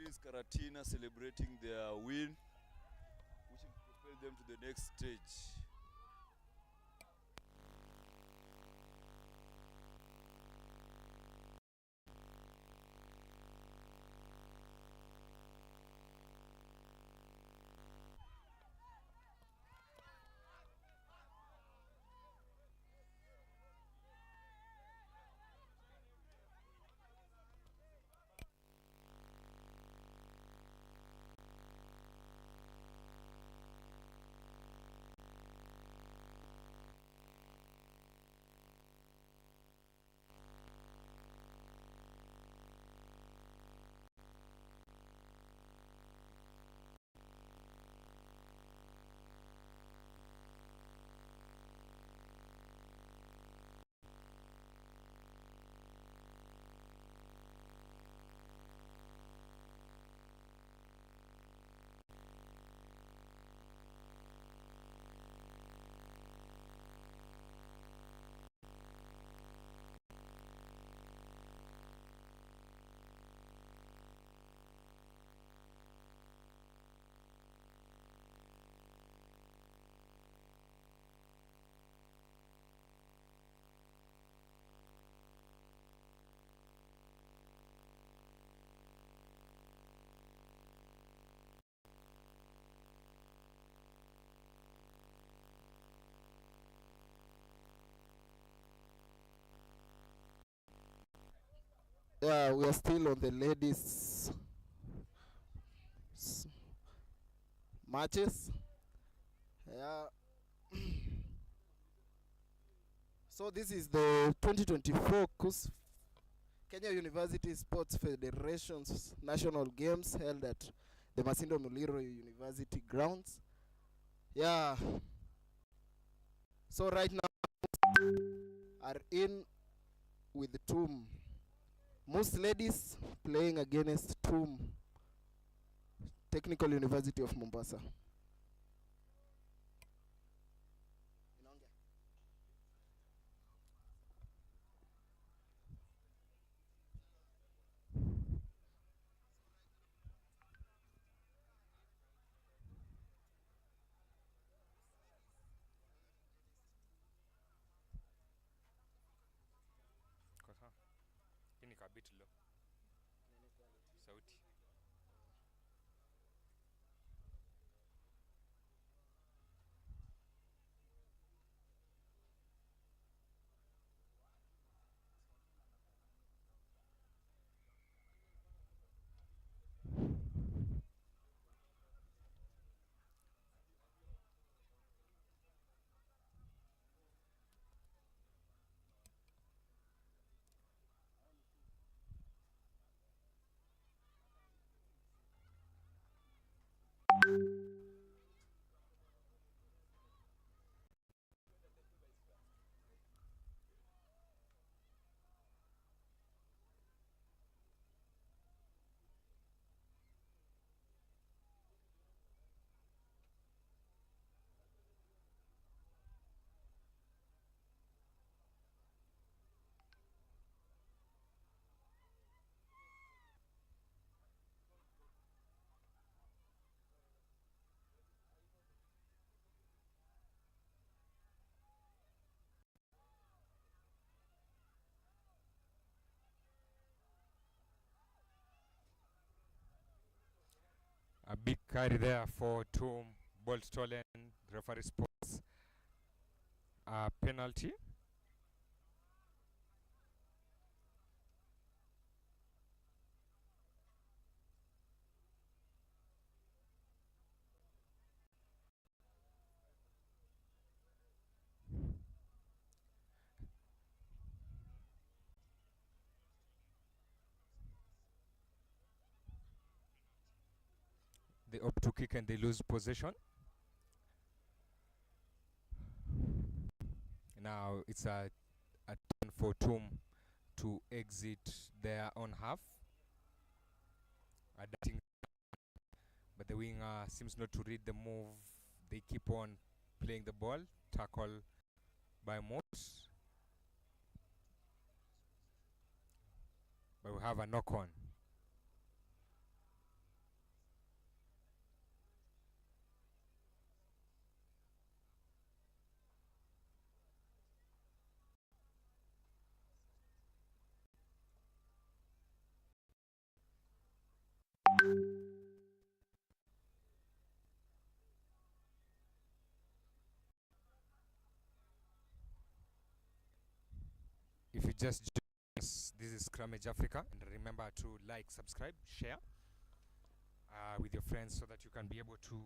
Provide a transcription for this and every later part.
Ladies Karatina celebrating their win, which will propel them to the next stage. Yeah, we are still on the ladies matches. Yeah. So this is the 2024 KUSF Kenya University Sports Federation's National Games held at the Masindo Muliro University grounds. Yeah. So right now are in with TUM. Most ladies playing against TUM, Technical University of Mombasa. A big carry there for TUM. Ball stolen. The referee spots a penalty. They opt to kick and they lose possession. Now it's a turn for TUM to exit their own half. But the winger seems not to read the move. They keep on playing the ball. Tackle by Moss. But we have a knock-on. just joined us, this is Scrummage Africa, and remember to like, subscribe, share with your friends so that you can be able to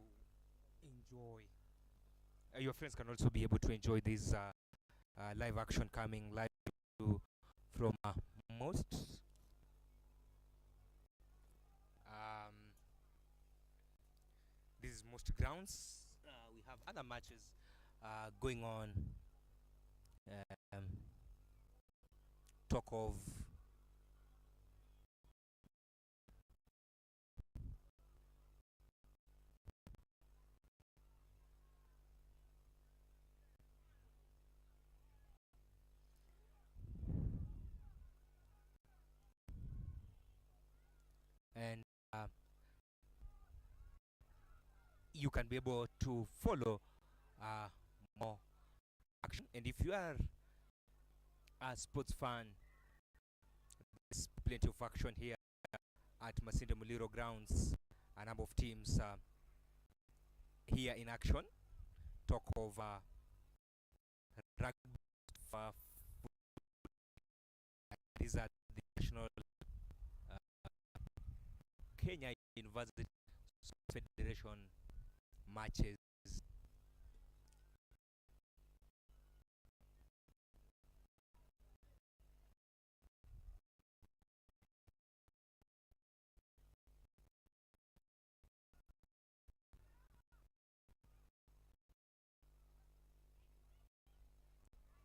enjoy. Your friends can also be able to enjoy this live action coming live to, from most. This is most grounds. We have other matches going on. Um, talk of and you can be able to follow more action. And if you are a sports fan, there's plenty of action here at Masinde Muliro grounds. A number of teams here in action. Talk of rugby. These are the national Kenya University Federation matches.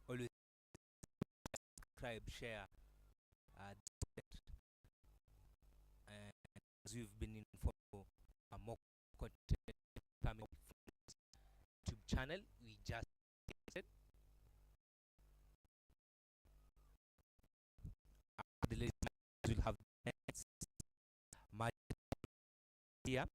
Always subscribe, share, and as you've been informed, more content coming from YouTube channel. We just said the ladies will have next match here.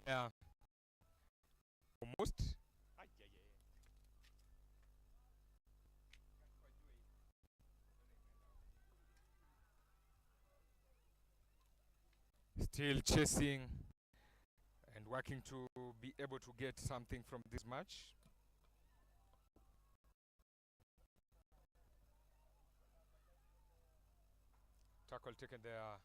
Yeah, almost. Still chasing and working to be able to get something from this match. Tackle taken there.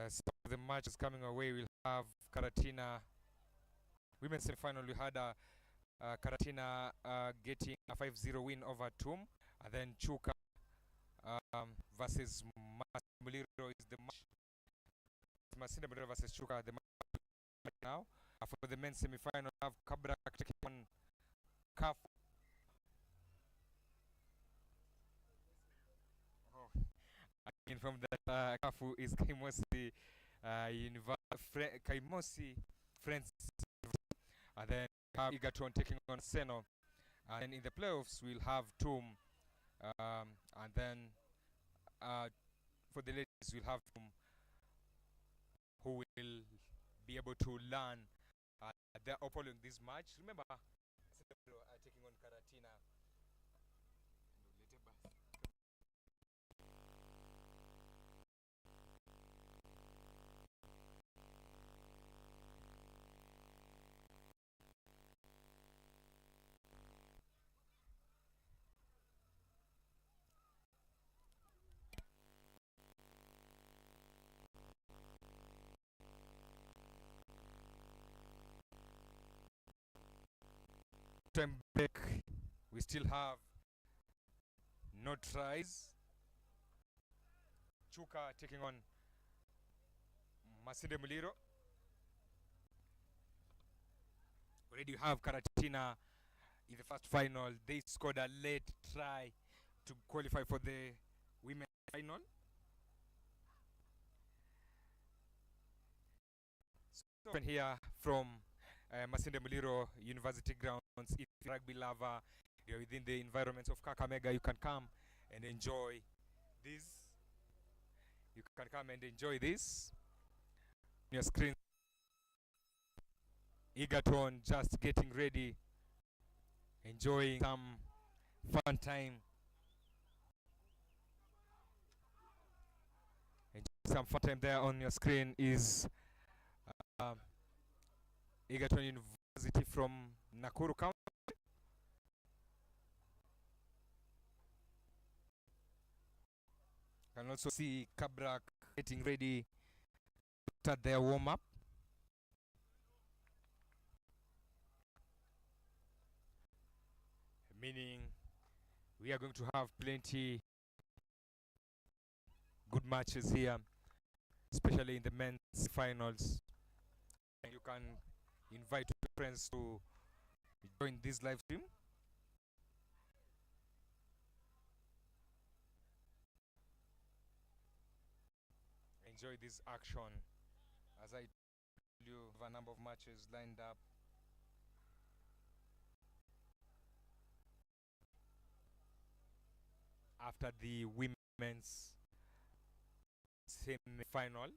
Some of the matches coming away, we'll have Karatina women's semi-final, we had Karatina getting a 5-0 win over Tum, and then Chuka versus Muliro is the match. Masinda Muliro versus Chuka, the match now. For the men's semi-final, we have Kabrak taking on Kaf. And from that, Kafu is Kaimosi Kaimosi Friends. And then have Egerton taking on Seno. And in the playoffs, we'll have Tum. And then for the ladies, we'll have Tum, who will be able to learn their opponent in this match. Remember, taking on Karatina. Time break, we still have no tries. Chuka taking on Masinde Muliro. Already you have Karatina in the first final. They scored a late try to qualify for the women's final. So here from Masinde Muliro University grounds, if you're a rugby lover, you're within the environment of Kakamega, you can come and enjoy this. You can come and enjoy this. On your screen, Egerton just getting ready, enjoying some fun time. Enjoying some fun time there on your screen is Egerton University from Nakuru County. You can also see Kabrak getting ready to start their warm-up. Meaning we are going to have plenty good matches here, especially in the men's finals. And you can invite your friends to join this live stream. Enjoy this action. As I told you, have a number of matches lined up. After the women's semi-final,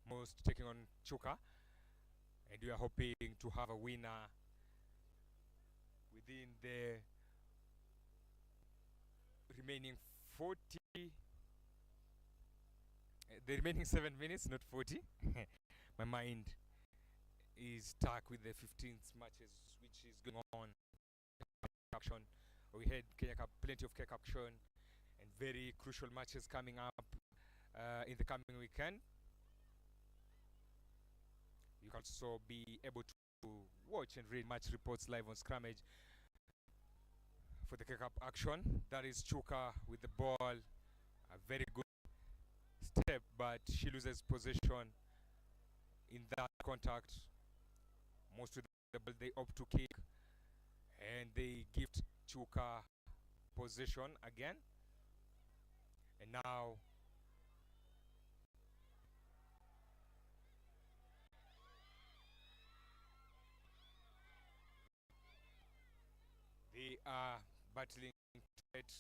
most taking on Chuka, and we are hoping to have a winner within the remaining 7 minutes, not 40. My mind is stuck with the 15th matches which is going on. Action. We had Kenya Cup, plenty of Kenya Cup action, and very crucial matches coming up in the coming weekend. You can also be able to watch and read match reports live on Scrummage for the Kenya Cup action. That is Chuka with the ball. A very good step, but she loses possession in that contact. Most with the ball, they opt to kick, and they gift Chuka possession again. And now they are battling it.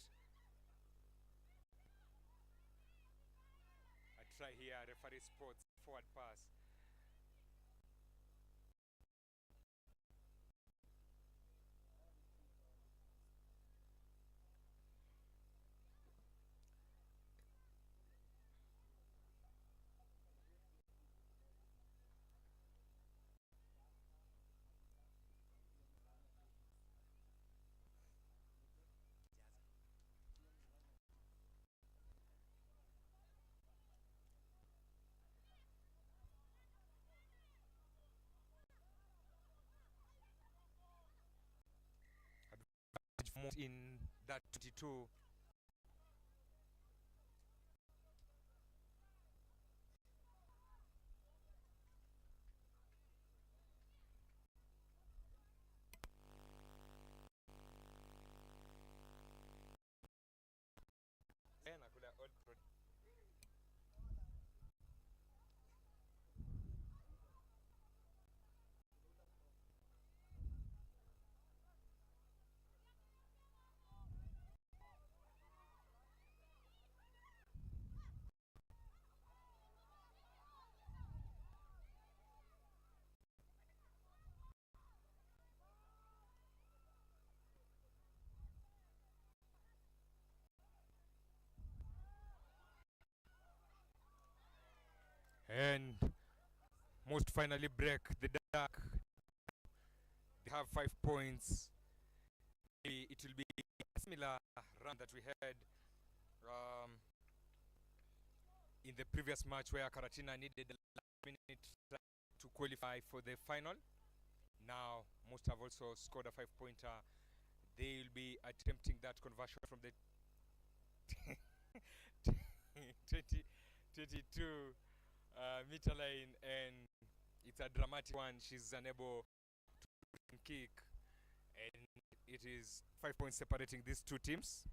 A try here, referee spots forward pass. in that 22. And most finally break the dark. They have 5 points. It will be a similar run that we had in the previous match where Karatina needed the last minute to qualify for the final. Now, most have also scored a 5-pointer. They will be attempting that conversion from the 22 meter line, and it's a dramatic one. She's unable to kick, and it is 5 points separating these two teams.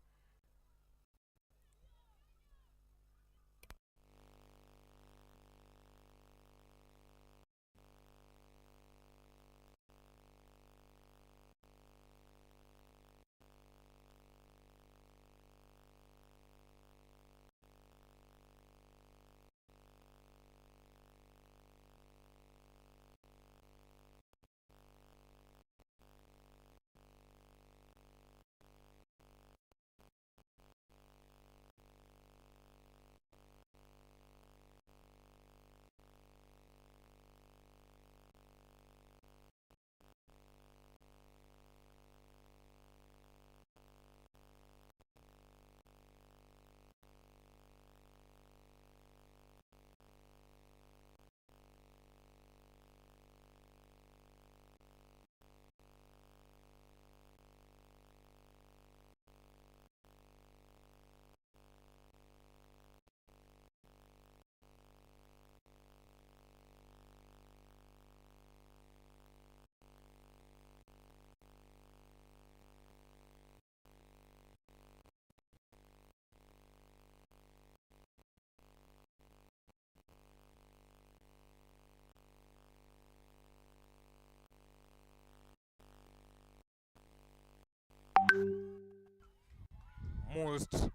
Most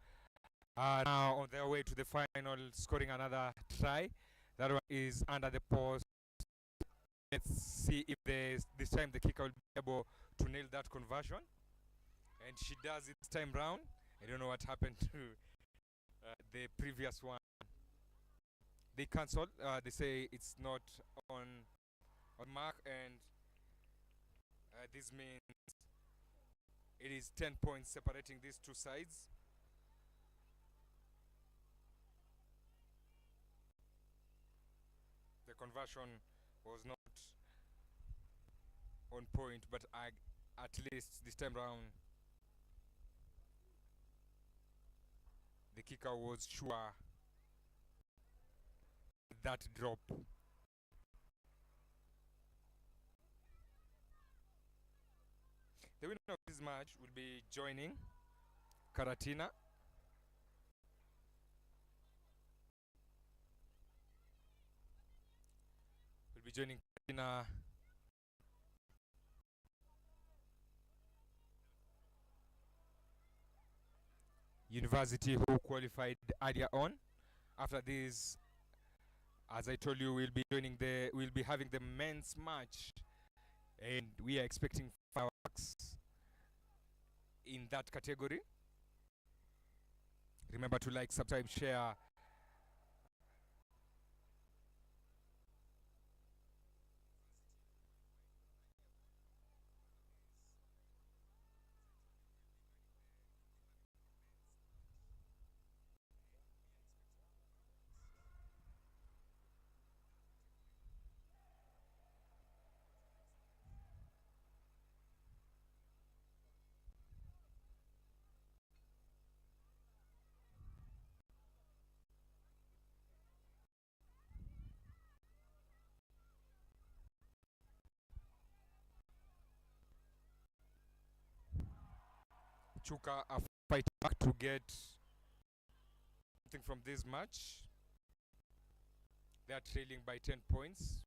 are now on their way to the final, scoring another try. That one is under the post. Let's see if this time the kicker will be able to nail that conversion. And she does it this time round. I don't know what happened to the previous one. They cancelled. They say it's not on mark, and this means it is 10 points separating these two sides. The conversion was not on point, but at least this time round the kicker was sure that drop. The winner of this match will be joining Karatina. Will be joining Karatina University, who qualified earlier on. After this, as I told you, we'll be having the men's match, and we are expecting fireworks in that category. Remember to like, subscribe, share. Chuka are fighting back to get something from this match. They are trailing by 10 points.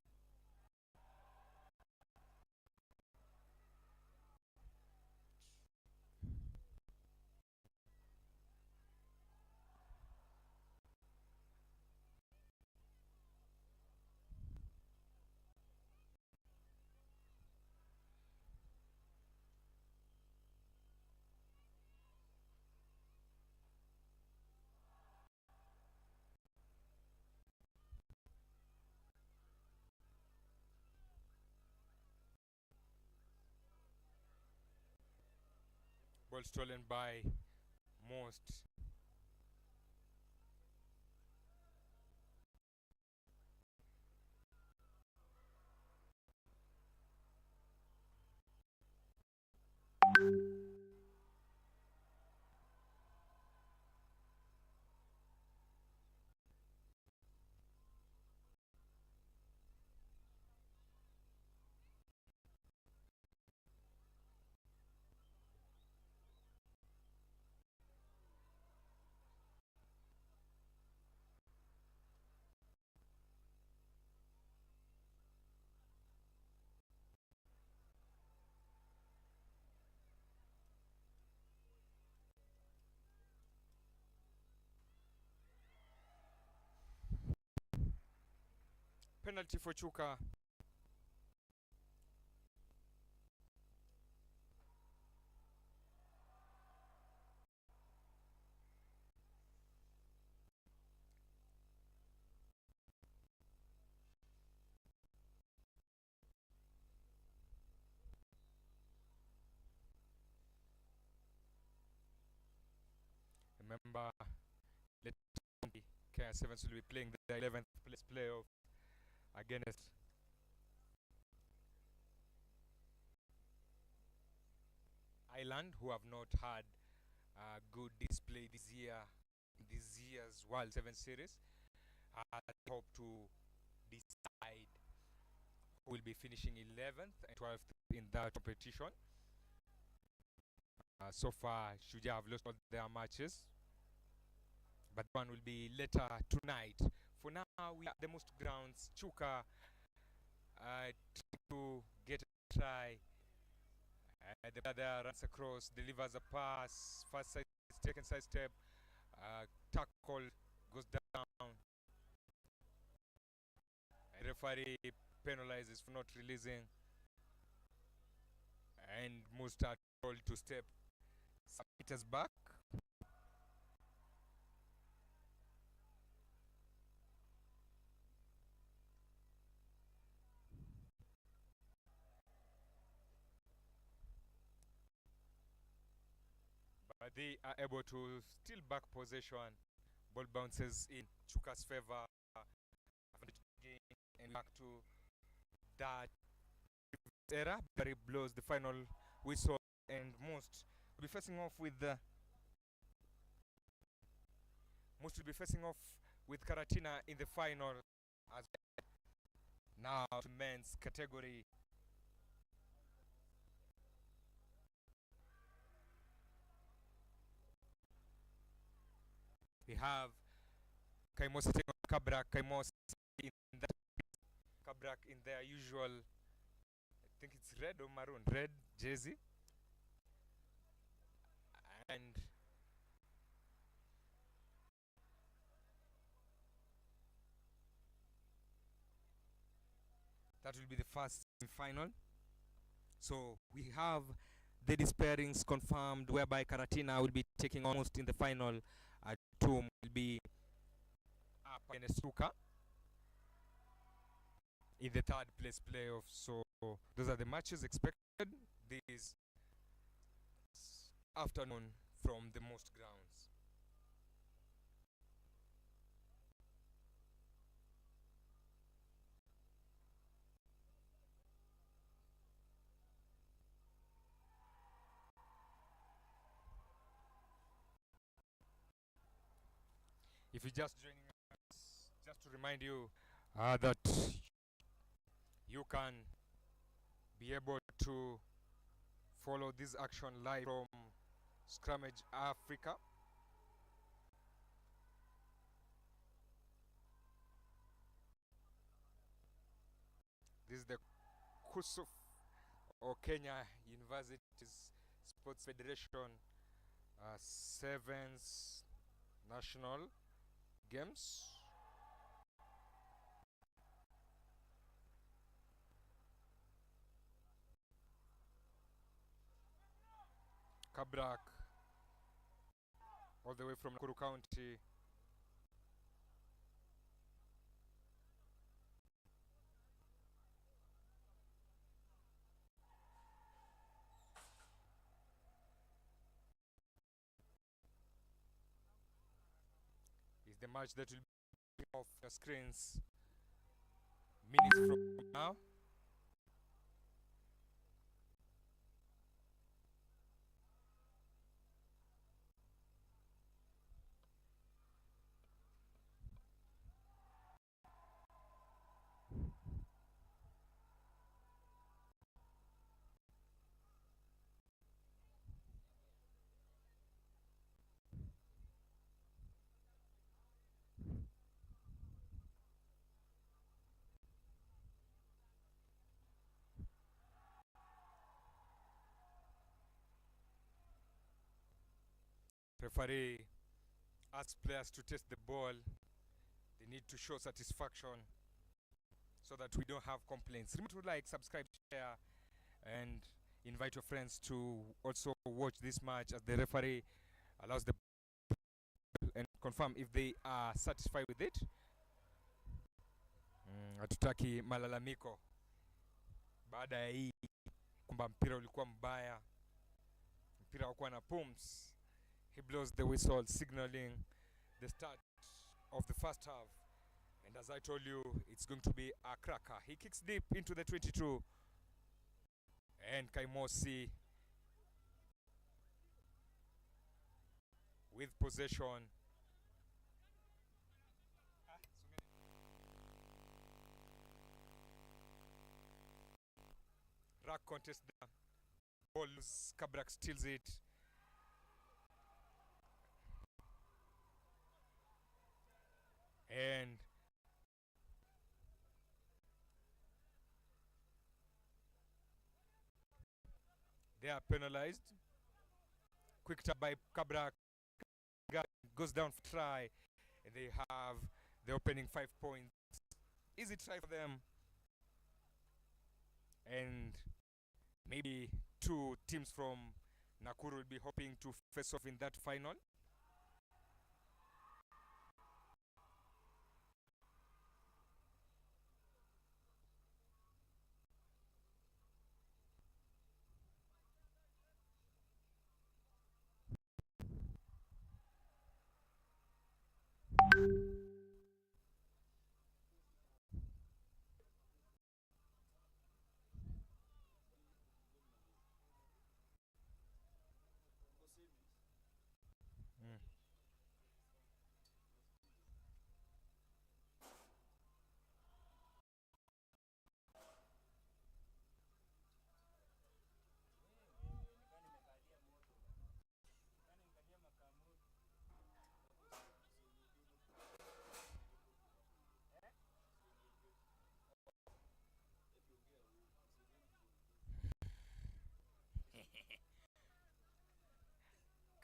Ball stolen by Most. Penalty for Chuka. Remember, KUSF will be playing the 11th place playoff against Ireland, who have not had a good display this year's World 7 Series. Hope to decide who will be finishing 11th and 12th in that competition. So far, Shuja have lost all their matches, but one will be later tonight. For now, we have the most grounds. Chuka to get a try. The brother runs across, delivers a pass, first side, second side step, tackle goes down. Referee penalizes for not releasing, and Mustard told to step some meters back. But they are able to steal back possession. Ball bounces in Chuka's favor. And back to that era. Barry blows the final whistle, and Most will be facing off with Most will be facing off with Karatina in the final. As now to men's category. We have Kaimos taking on Kabrak. Kaimos in that Kabrak in their usual, I think it's red or maroon, red jersey. And that will be the first final. So we have the pairings confirmed, whereby Karatina will be taking almost in the final. Tum will be up against Chuka in the third place playoff. So those are the matches expected this afternoon from the most grounds. If you're just joining us, just to remind you that you can be able to follow this action live from Scrummage Africa. This is the KUSF or Kenya Universities Sports Federation Sevens National Games. Kabrak, all the way from Nakuru County. Is the match that will be off the screens minutes from now. Referee asks players to test the ball. They need to show satisfaction so that we don't have complaints. Remember to like, subscribe, share, and invite your friends to also watch this match as the referee allows the and confirm if they are satisfied with it. Hatutaki malalamiko baada ya hii kwamba mpira ulikuwa mbaya, mpira haukuwa na pumps. He blows the whistle signaling the start of the first half. And as I told you, it's going to be a cracker. He kicks deep into the 22. And Kaimosi with possession. Rack contest there. Ball loose. Kabrak steals it. And they are penalized. Quick tap by Kabrak. Goes down for try. And they have the opening 5 points. Easy try for them. And maybe 2 teams from Nakuru will be hoping to face off in that final.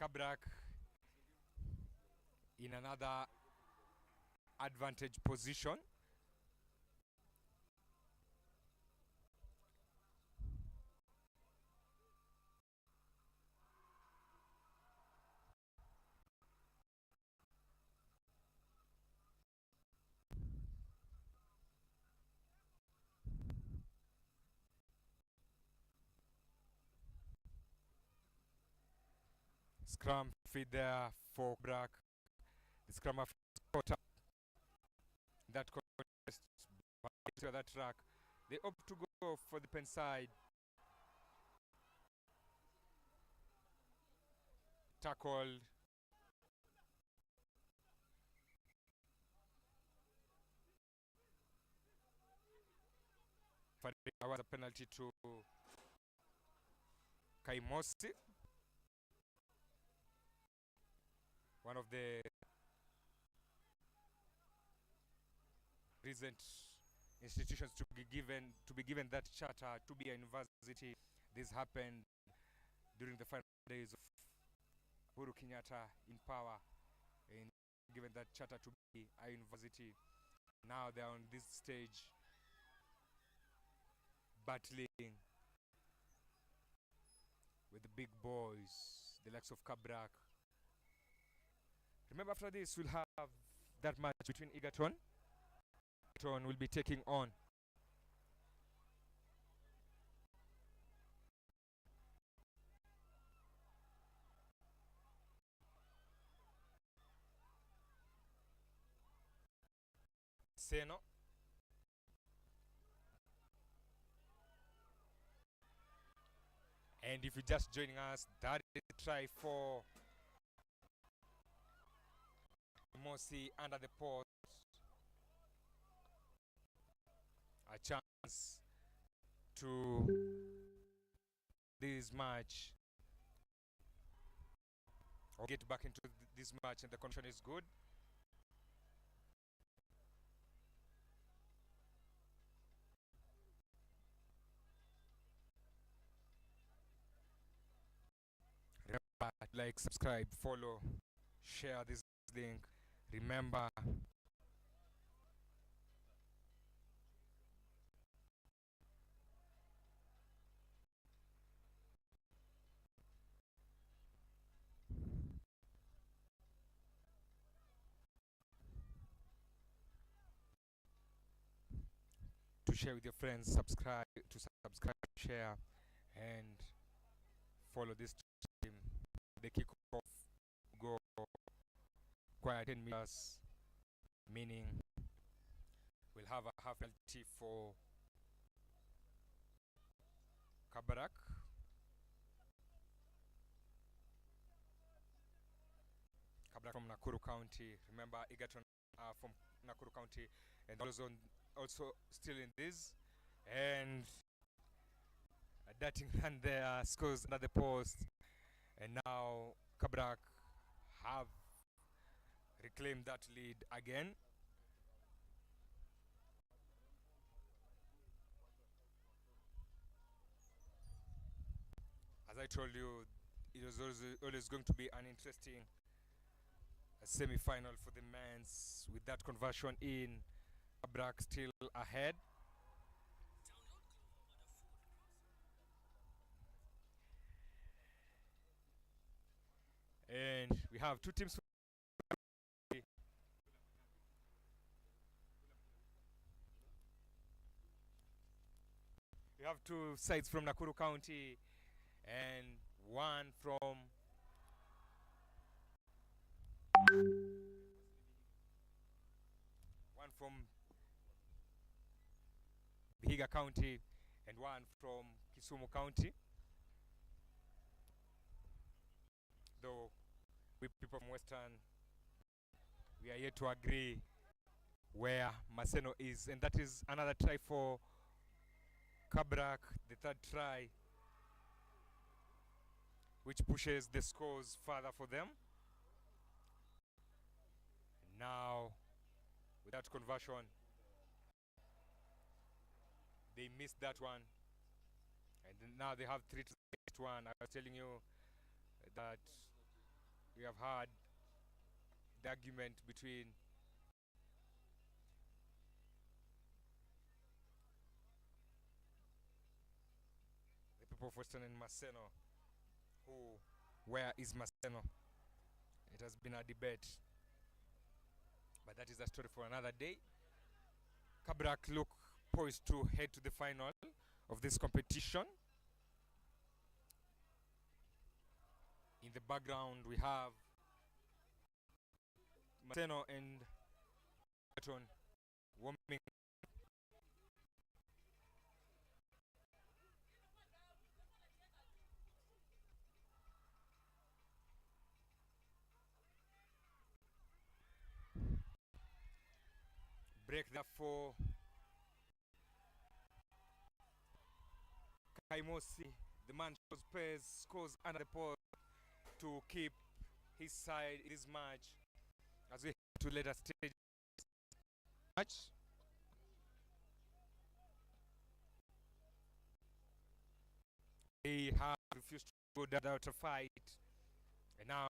Kabrak in another advantage position. Scrum feed there for Kabrak. The scrum have caught up that contest to that track. They opt to go for the pen side. Tackled. There was a penalty to Kaimosi. one of the recent institutions to be given that charter to be a university. This happened during the final days of Uhuru Kenyatta in power, in given that charter to be a university. Now they're on this stage battling with the big boys, the likes of Kabrak. Remember, after this we'll have that match between Egerton. Egerton will be taking on Seno. And if you're just joining us, that is a try for Mosi under the post. A chance to this match or get back into this match, and the condition is good. Remember, like, subscribe, follow, share this link. Remember, to share with your friends, subscribe, share, and follow this team. The kickoff go quite 10 meters, meaning we'll have a half penalty for Kabarak. Kabarak from Nakuru County. Remember, Egerton from Nakuru County, and also still in this. And a darting run there, scores another post. And now Kabrak have reclaimed that lead again. As I told you, it was always going to be an interesting semi-final for the men's, with that conversion in. Kabrak still ahead. And we have two teams. We have two sides from Nakuru County and one from Vihiga County and one from Kisumu County. Though we people from Western, we are yet to agree where Maseno is, and that is another try for Kabrak, the third try, which pushes the scores further for them. Now, with that conversion, they missed that one, and now they have 3 to the next one. I was telling you that we have had the argument between the people of Western and Maseno. Where is Maseno? It has been a debate, but that is a story for another day. Kabrak look poised to head to the final of this competition. In the background, we have Maseno and Egerton warming. Break there for Kaimosi. The man shows pace, scores under the post to keep his side in this match as we head to later stage match. They have refused to go down without a fight, and now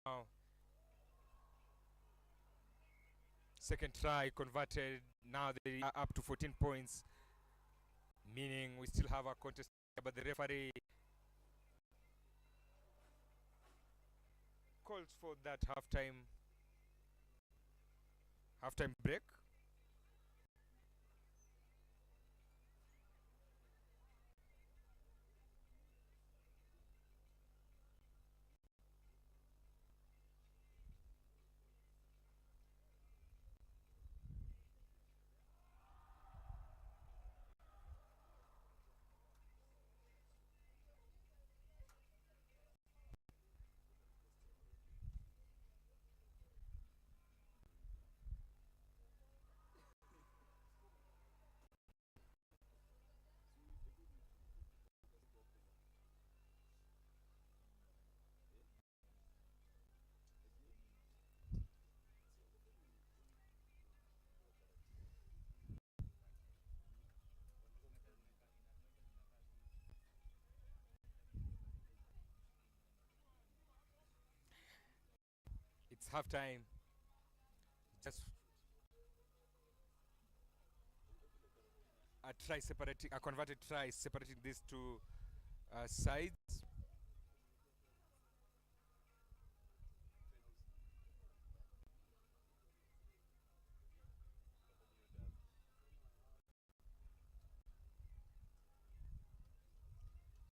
second try converted. Now they are up to 14 points, meaning we still have a contest, but the referee calls for that halftime break. It's halftime. Just a converted try separating these two sides.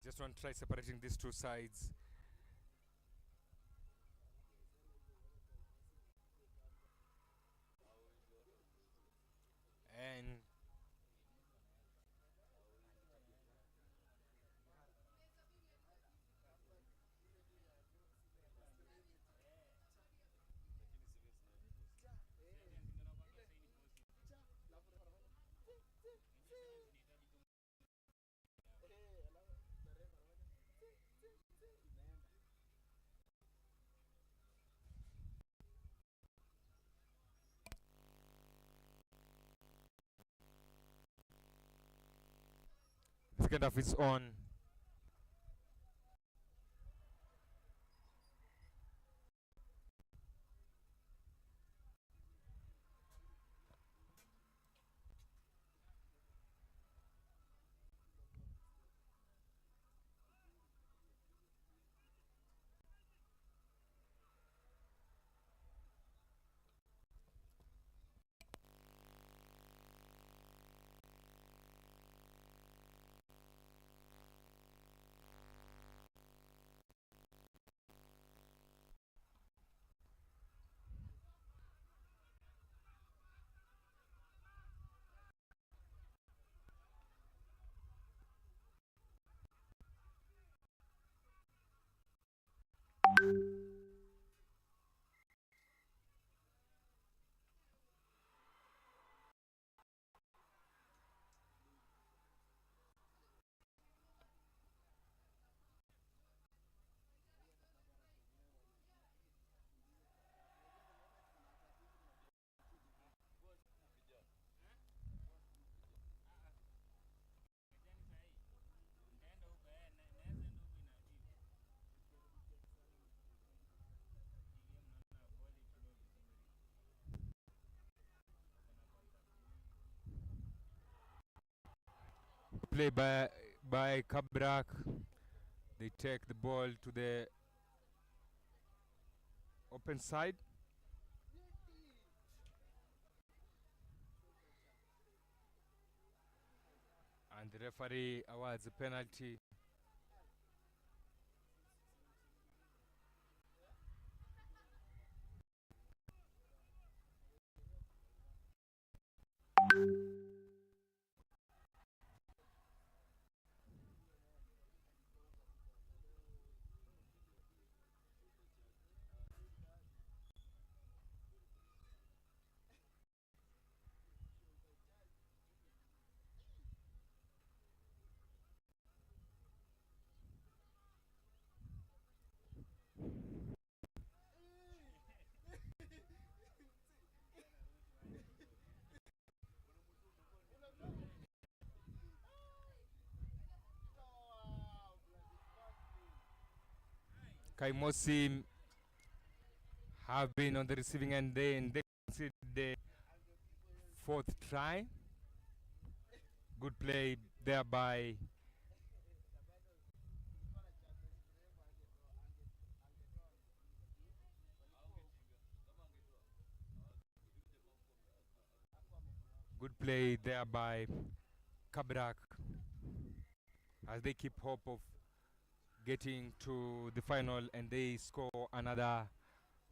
Just one try separating these two sides. And the second half is on. Play by Kabrak. They take the ball to the open side. And the referee awards a penalty. Kaimosi have been on the receiving end and they conceded the fourth try. Good play there by Kabrak as they keep hope of getting to the final, and they score another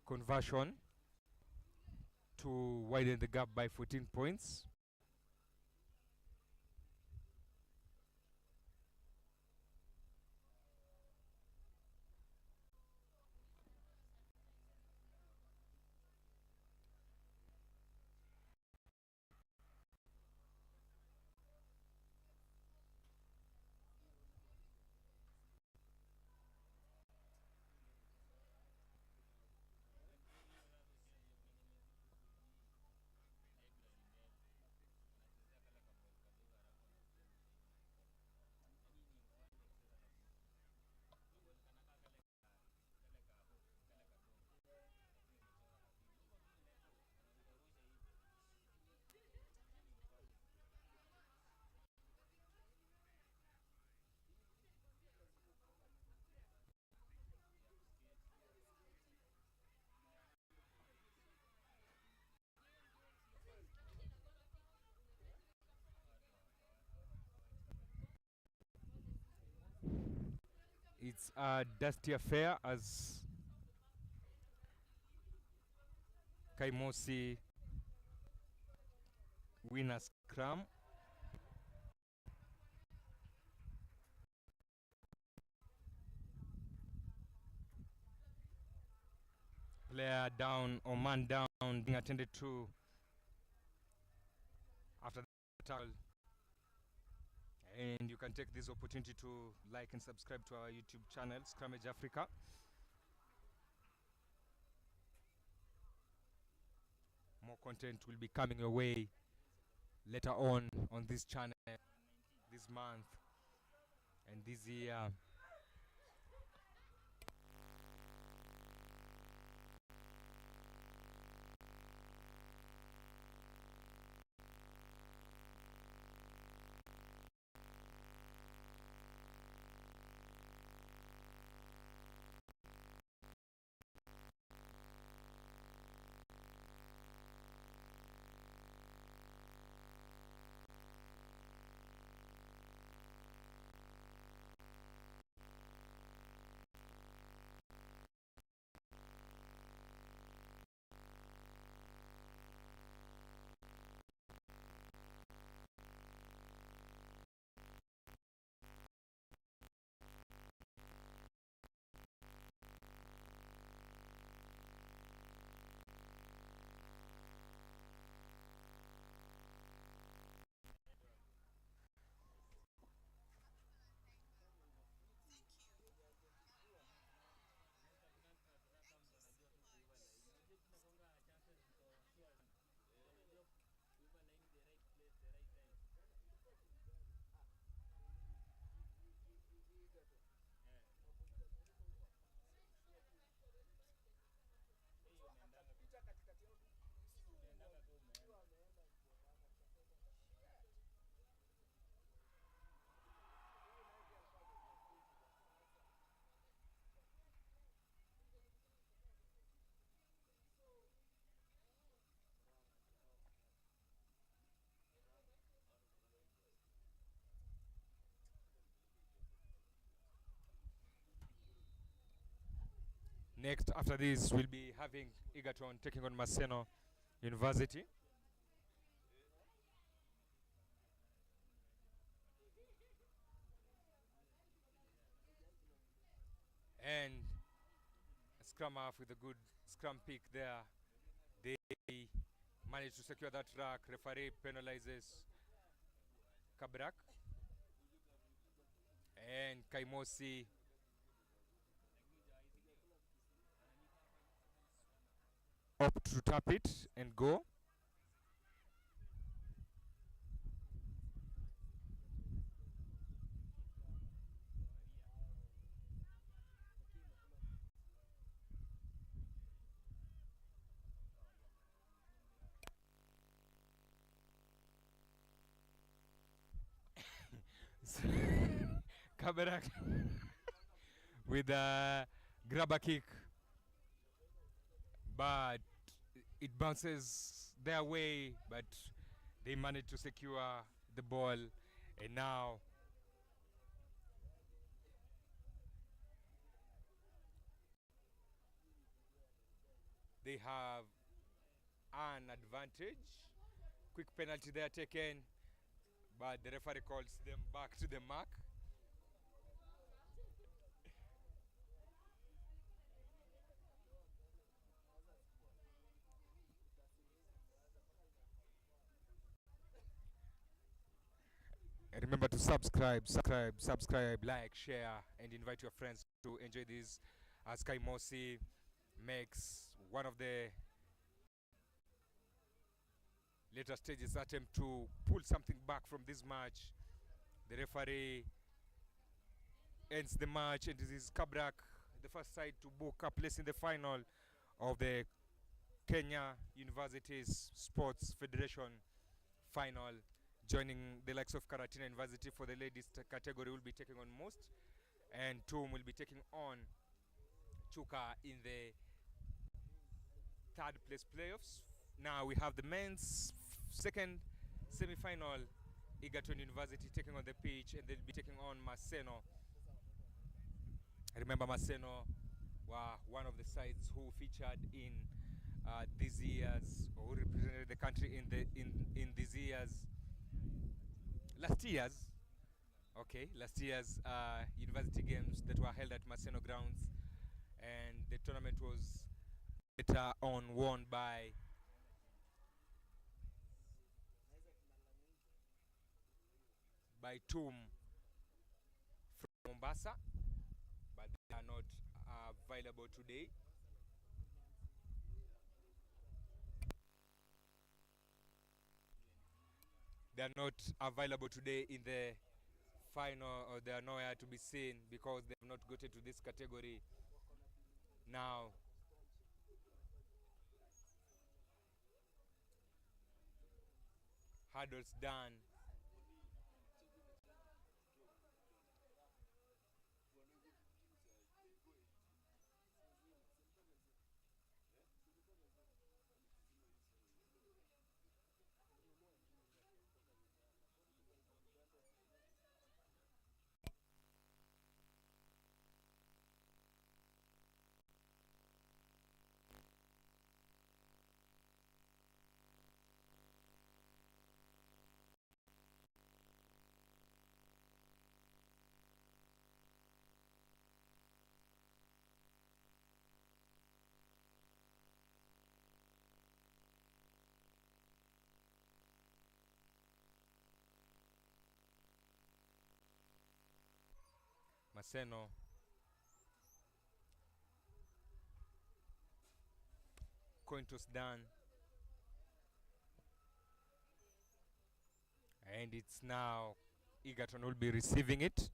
conversion to widen the gap by 14 points. It's a dusty affair as Kaimosi win a scrum. Player down or man down being attended to after the tackle. And you can take this opportunity to like and subscribe to our YouTube channel, Scrummage Africa. More content will be coming your way later on this channel this month and this year. Next, after this, we'll be having Egerton taking on Maseno University. And a scrum half with a good scrum pick there. They managed to secure that track. Referee penalizes Kabrak. And Kaimosi opt to tap it and go. Kabarak with a grabber kick, but it bounces their way, but they managed to secure the ball, and now they have an advantage. Quick penalty there taken, but the referee calls them back to the mark. And remember to subscribe, like, share, and invite your friends to enjoy this. Sky Mosi makes one of the later stages attempt to pull something back from this match. The referee ends the match, and this is Kabrak, the first side to book a place in the final of the Kenya Universities Sports Federation final. Joining the likes of Karatina University for the ladies category will be taking on Most, and TUM will be taking on Chuka in the third place playoffs. Now we have the men's second semi-final. Egerton University taking on the pitch, and they'll be taking on Maseno. Remember, Maseno were one of the sides who featured in these years, or who represented the country in these years. Last year's university games that were held at Maseno grounds, and the tournament was later on won by TUM from Mombasa, but they are not available today. They are not available today in the final, or they are nowhere to be seen because they have not gotten to this category. Now, hurdles done. Maseno coin toss done, and it's now Egerton will be receiving it.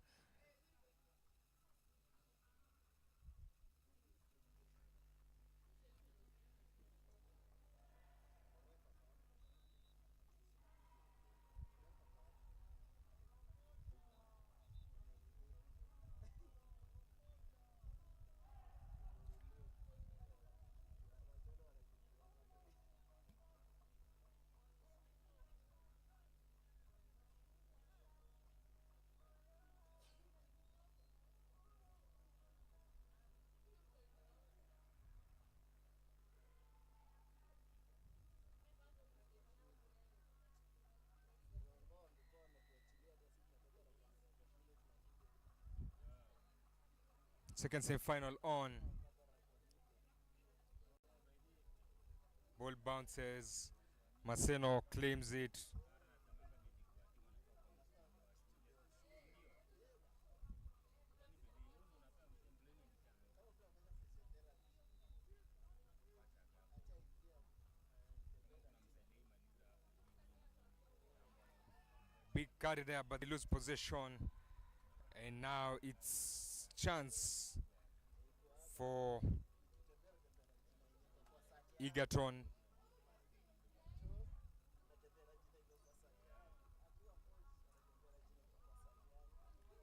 Second semi-final on. Ball bounces. Maseno claims it. Big carry there, but they lose possession. And now it's chance for Egerton.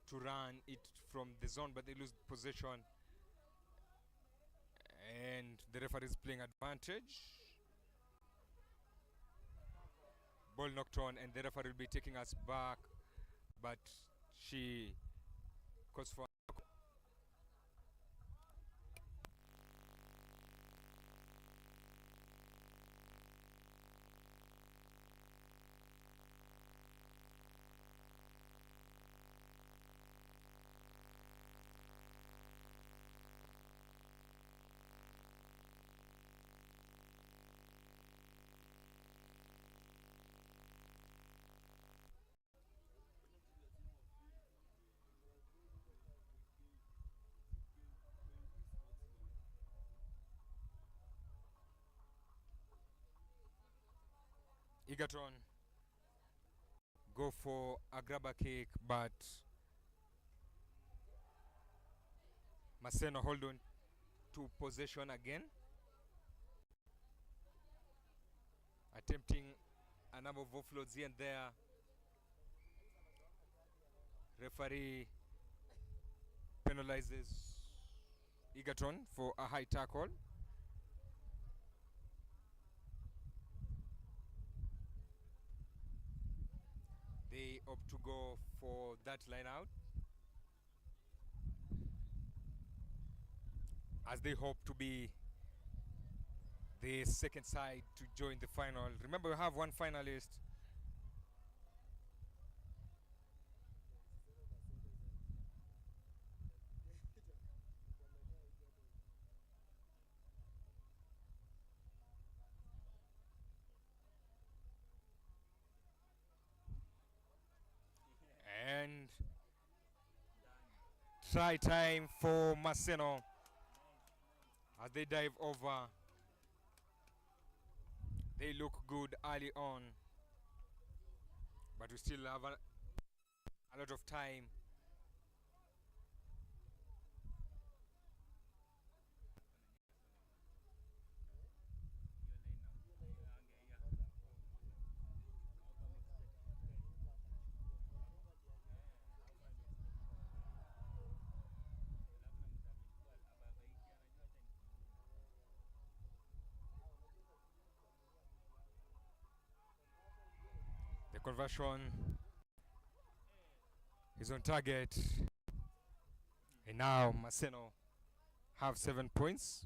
to run it from the zone, but they lose possession. And the referee is playing advantage. Ball knocked on, and the referee will be taking us back, but she calls for. Egerton go for a grabber kick, but Maseno hold on to possession again, attempting a number of offloads here and there. Referee penalizes Egerton for a high tackle. They opt to go for that line out as they hope to be the second side to join the final. Remember, we have one finalist. And try time for Maseno as they dive over. They look good early on, but we still have a lot of time. The conversion is on target. And now Maseno have 7 points.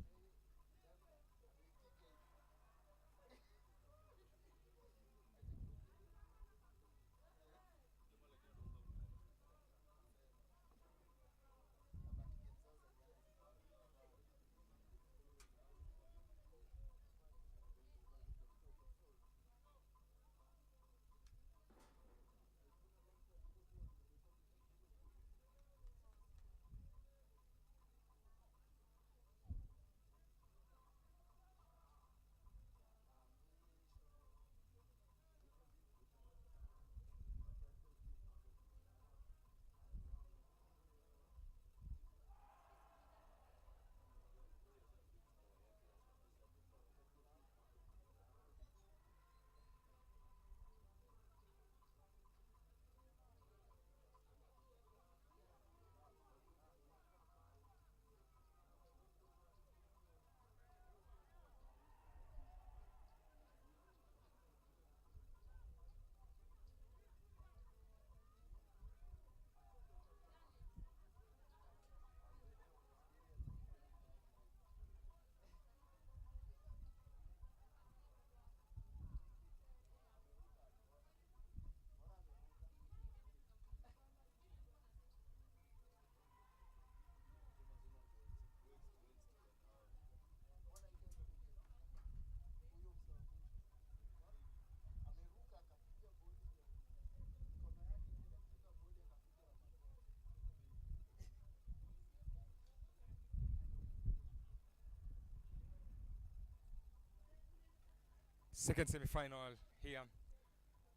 Second semi-final here.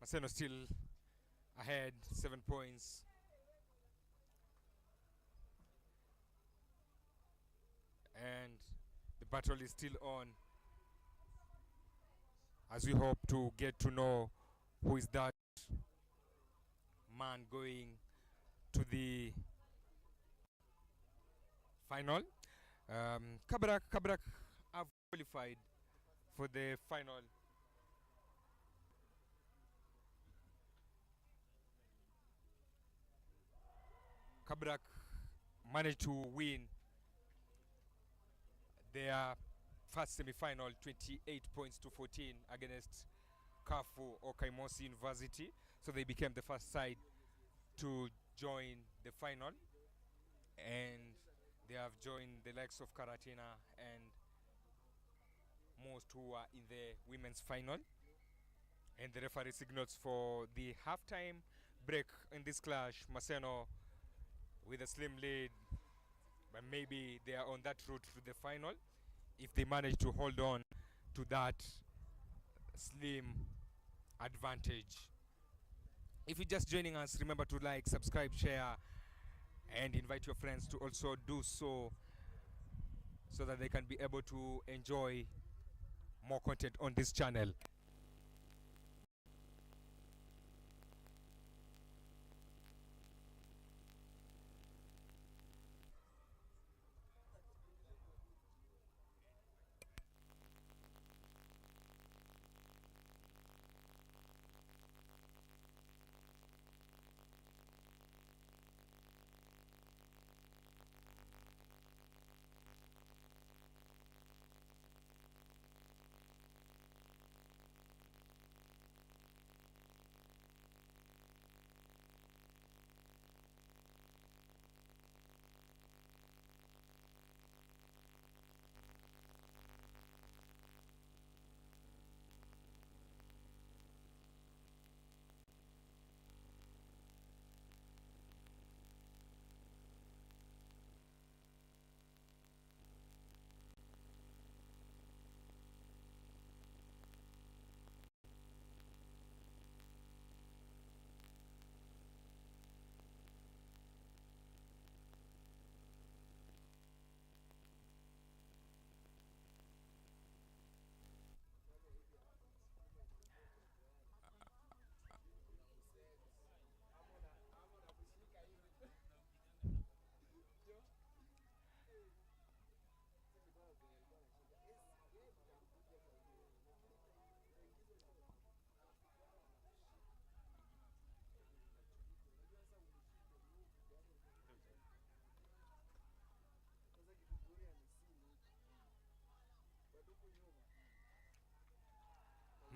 Maseno still ahead, 7 points. And the battle is still on as we hope to get to know who is that man going to the final. Kabrak have qualified for the final. Kabrak managed to win their first semi-final 28 points to 14 against Kafu or Kaimosi University. So they became the first side to join the final, and they have joined the likes of Karatina and most who are in the women's final. And the referee signals for the halftime break in this clash. Maseno with a slim lead, but maybe they are on that route to the final if they manage to hold on to that slim advantage. If you're just joining us, remember to like, subscribe, share, and invite your friends to also do so that they can be able to enjoy more content on this channel.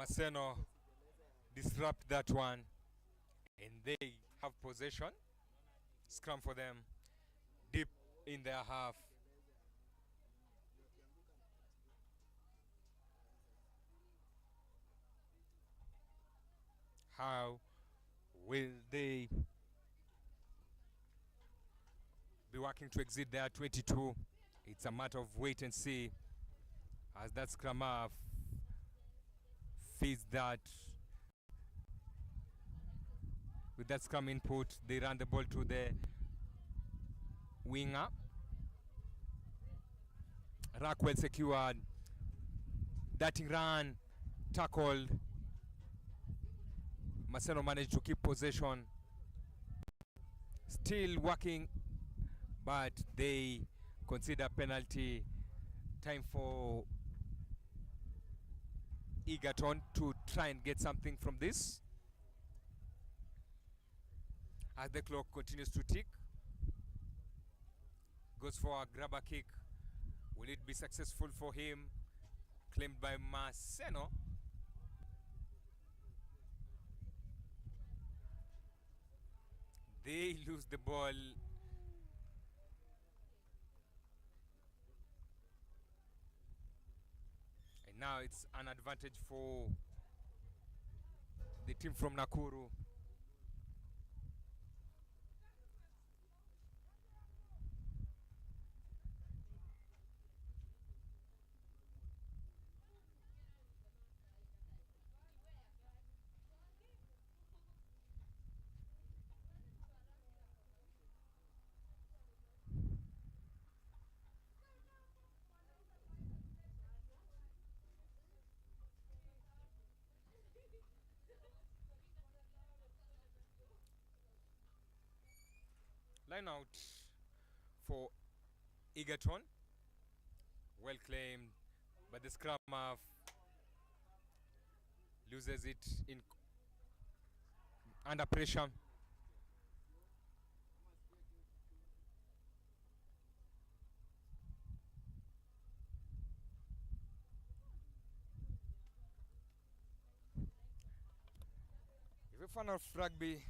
Maseno disrupt that one, and they have possession. Scrum for them deep in their half. How will they be working to exit their 22? It's a matter of wait and see as that scrum half feeds that. With that scrum input, they run the ball to the winger. Rockwell secured. Darting run, tackled. Maseno managed to keep possession. Still working, but they consider penalty. Time for Egerton to try and get something from this. As the clock continues to tick, goes for a grabber kick. Will it be successful for him? Claimed by Maseno. They lose the ball. And now it's an advantage for the team from Nakuru. Line out for Egerton. Well claimed, but the scrum half loses it in under pressure. If you're a fan of rugby,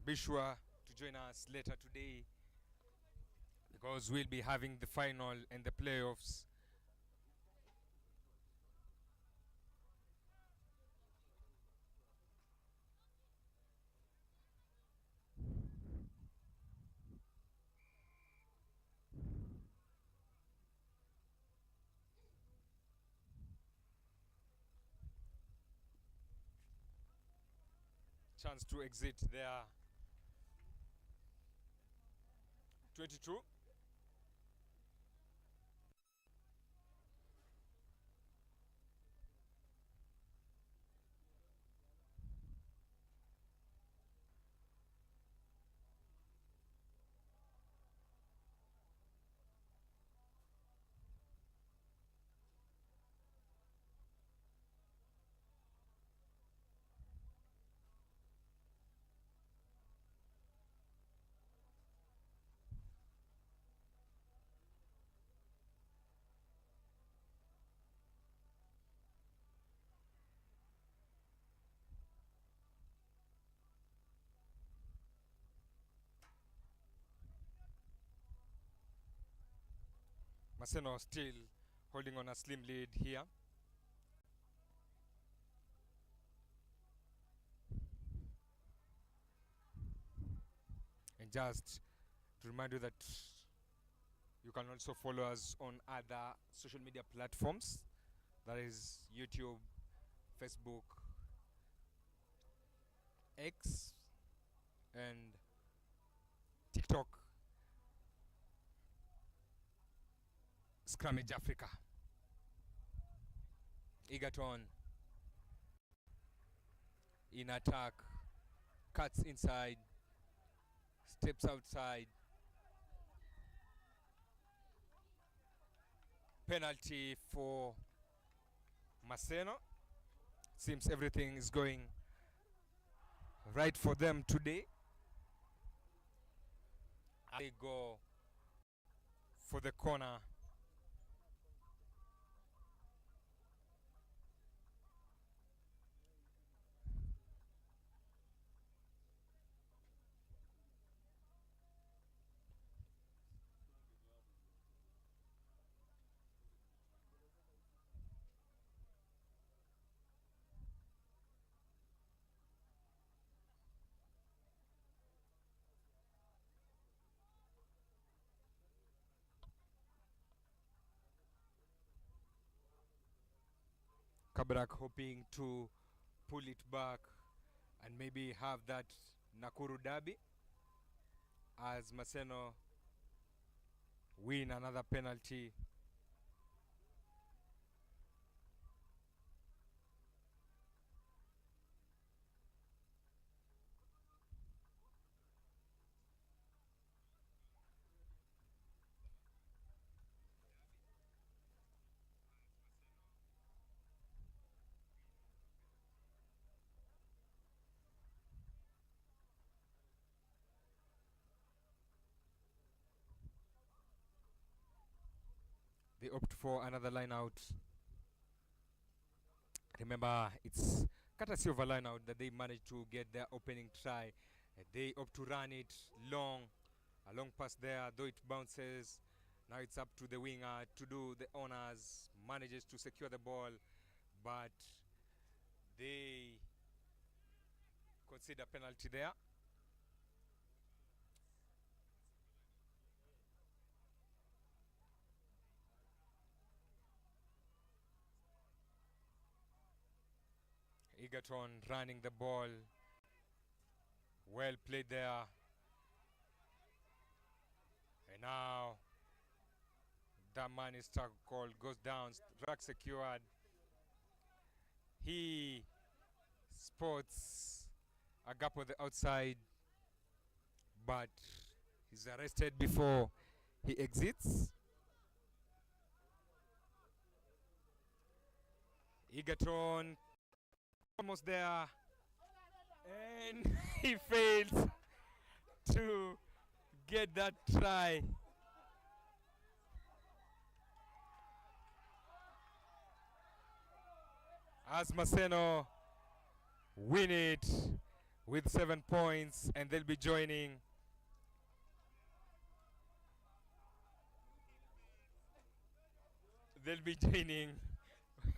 be sure to join us later today because we'll be having the final and the playoffs. Chance to exit their 22. Maseno still holding on a slim lead here. And just to remind you that you can also follow us on other social media platforms. That is YouTube, Facebook, X, and TikTok. Scrummage Africa. Egerton in attack, cuts inside, steps outside. Penalty for Maseno. Seems everything is going right for them today. They go for the corner. Kabrak hoping to pull it back and maybe have that Nakuru derby as Maseno win another penalty. They opt for another line out. Remember, it's courtesy of a line out that they managed to get their opening try. They opt to run it long, a long pass there, though it bounces. Now it's up to the winger to do the honors, manages to secure the ball, but they consider penalty there. Egerton running the ball. Well played there. And now that man is tackled, goes down, rack secured. He spots a gap on the outside, but He's arrested before he exits. Egerton almost there, and he fails to get that try. As Maseno win it with 7 points, and they'll be joining they'll be joining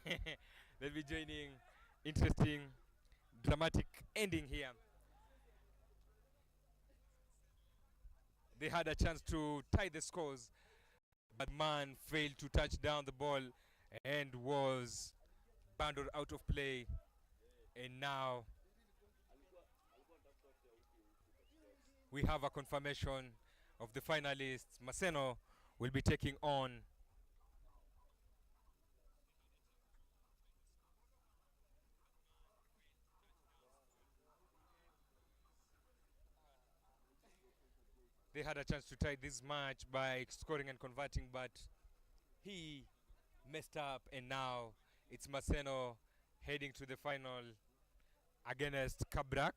they'll be joining interesting dramatic ending here. They had a chance to tie the scores, but man failed to touch down the ball and was bundled out of play. And now we have a confirmation of the finalists. Maseno will be taking on they had a chance to tie this match by scoring and converting, but he messed up, and now it's Maseno heading to the final against Kabrak.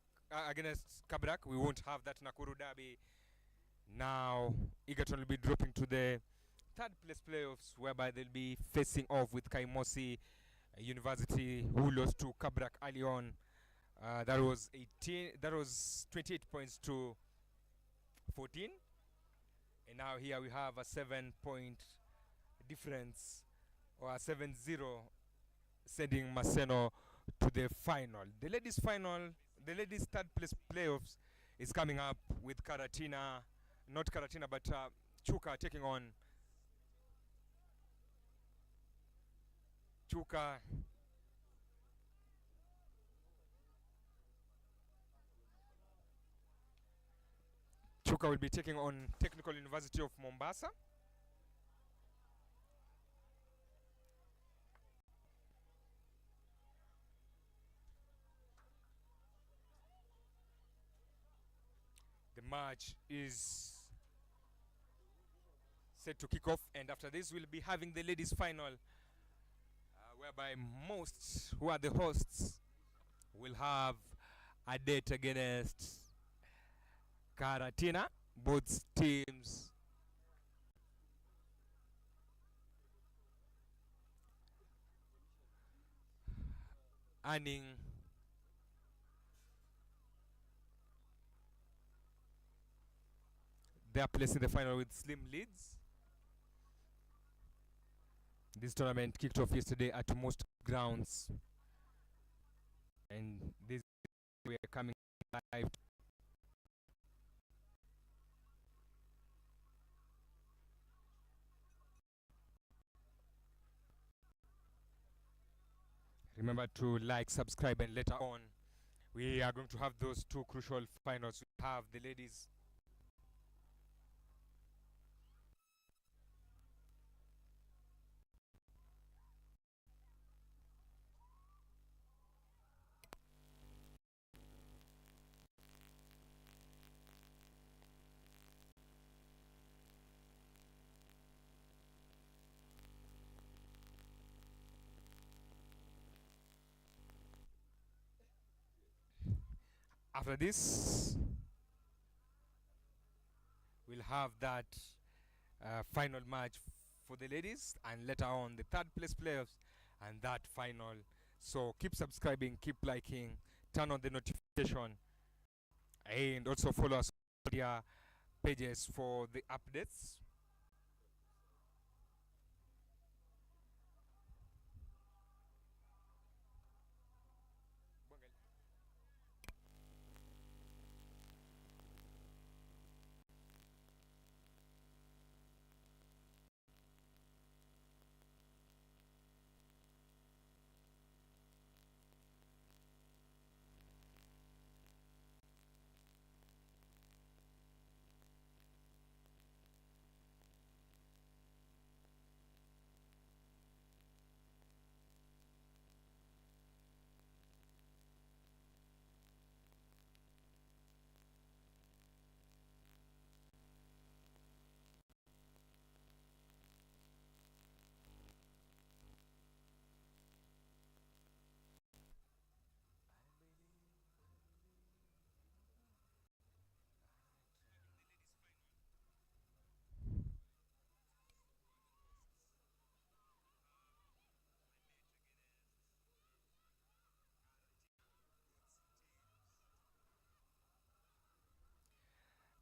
We won't have that Nakuru derby. Now Egerton will be dropping to the third place playoffs, whereby they'll be facing off with Kaimosi University, who lost to Kabrak early on. That was 28 points to 14, and now here we have a 7-point difference, or a 7-0, sending Maseno to the final. The ladies' final, the ladies' third place playoffs is coming up with Karatina, not Karatina, but Chuka taking on Chuka. Chuka will be taking on Technical University of Mombasa. The match is set to kick off, and after this we'll be having the ladies final, whereby most who are the hosts will have a date against Karatina. Both teams earning their place in the final with slim leads. This tournament kicked off yesterday at most grounds, and this we are coming live. Remember to like, subscribe, and later on we are going to have those two crucial finals. We have the ladies after this. We'll have that final match for the ladies, and later on the third place playoffs and that final. So keep subscribing, keep liking, turn on the notification, and also follow us on media pages for the updates.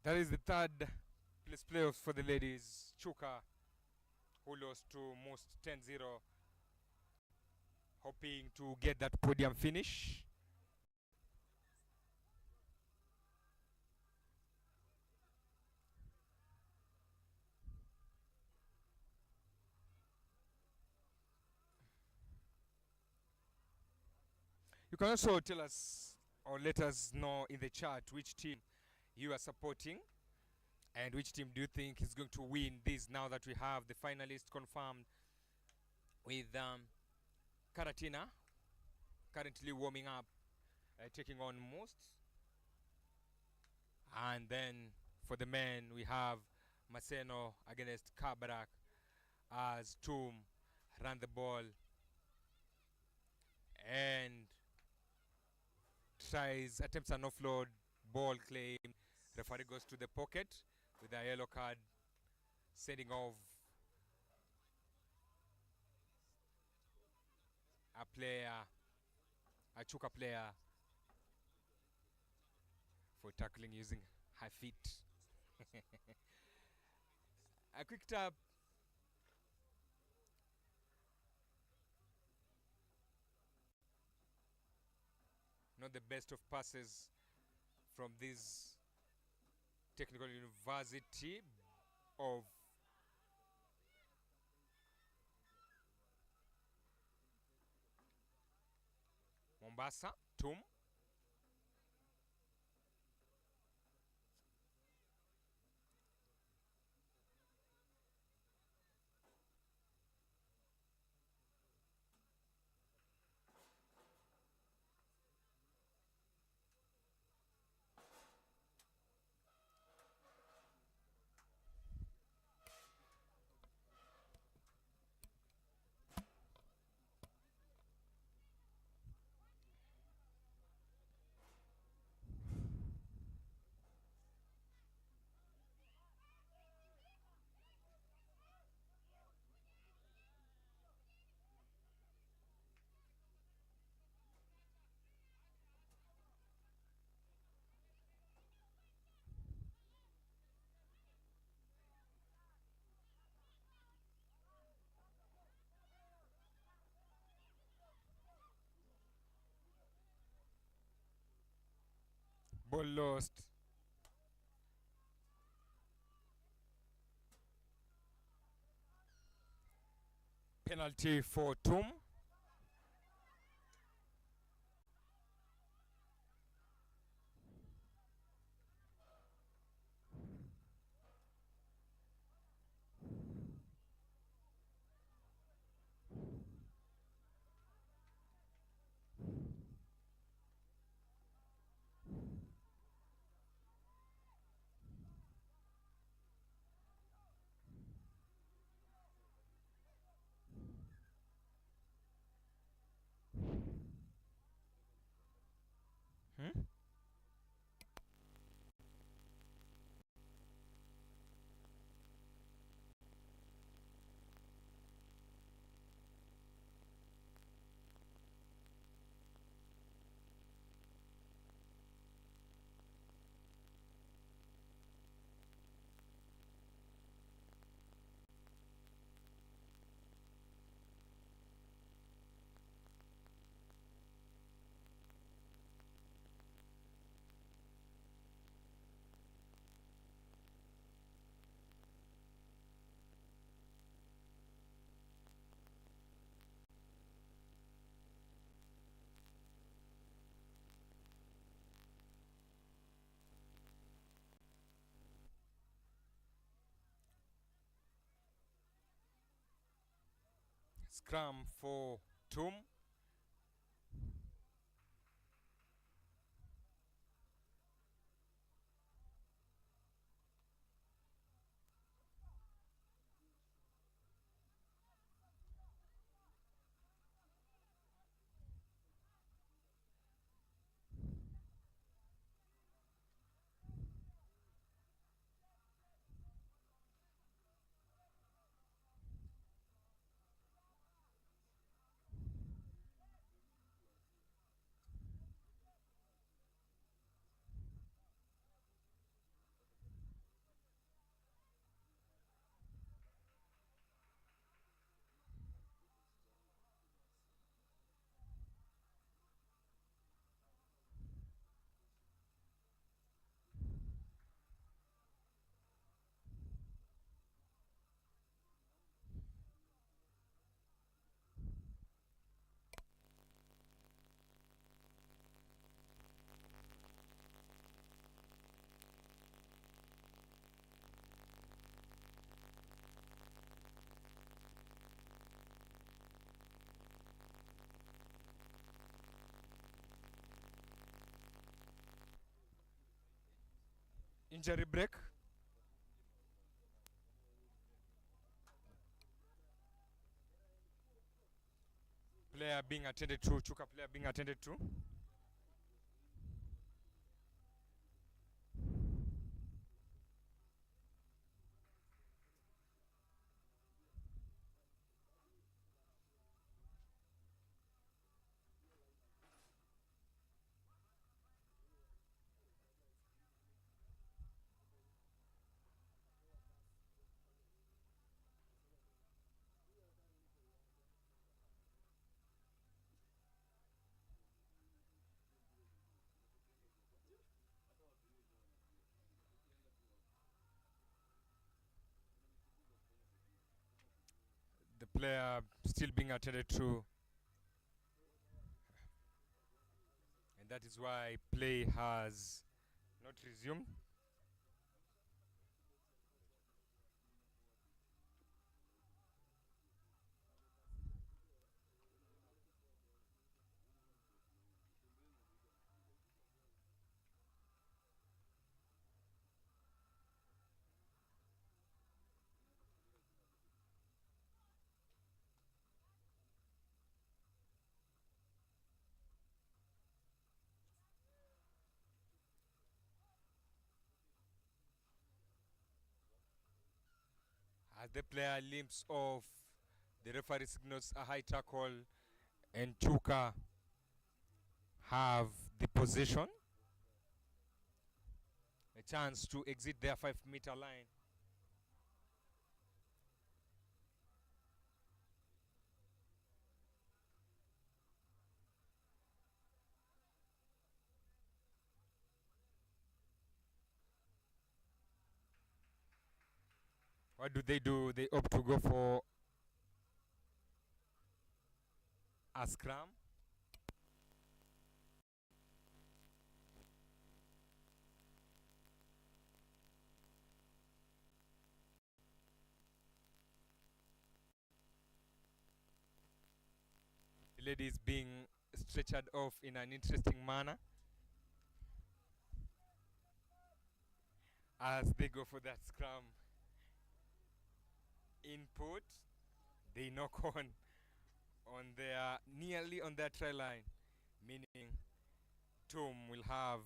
That is the third place playoffs for the ladies. Chuka, who lost to Most 10-0, hoping to get that podium finish. You can also tell us or let us know in the chat which team you are supporting and which team do you think is going to win this now that we have the finalists confirmed with Karatina currently warming up, taking on Most. And then for the men, we have Maseno against Kabarak as Tum run the ball and attempts an offload, ball claim. Referee goes to the pocket with a yellow card, sending off a player, a Chuka player, for tackling using her feet. A quick tap. Not the best of passes from this technical university of Mombasa, Tum. Ball lost. Penalty for Tum. Hmm? Scrum for Tum. Injury break. Player being attended to. Chuka player being attended to. The player still being attended to. And that is why play has not resumed. As the player limps off, the referee signals a high tackle, and Chuka have the possession. A chance to exit their 5-meter line. What do? They opt to go for a scrum. The lady is being stretchered off in an interesting manner as they go for that scrum input. They knock on their nearly on their try line, meaning Tom will have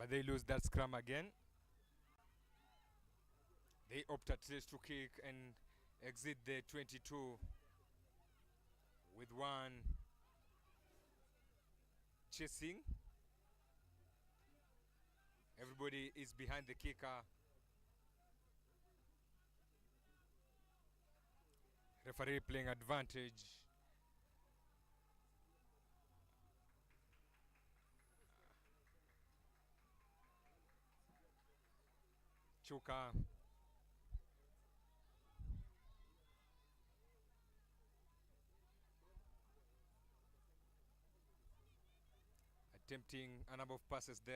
but they lose that scrum again. They opt at least to kick and exit the 22 with one chasing. Everybody is behind the kicker. Referee playing advantage. Chuka attempting a number of passes there.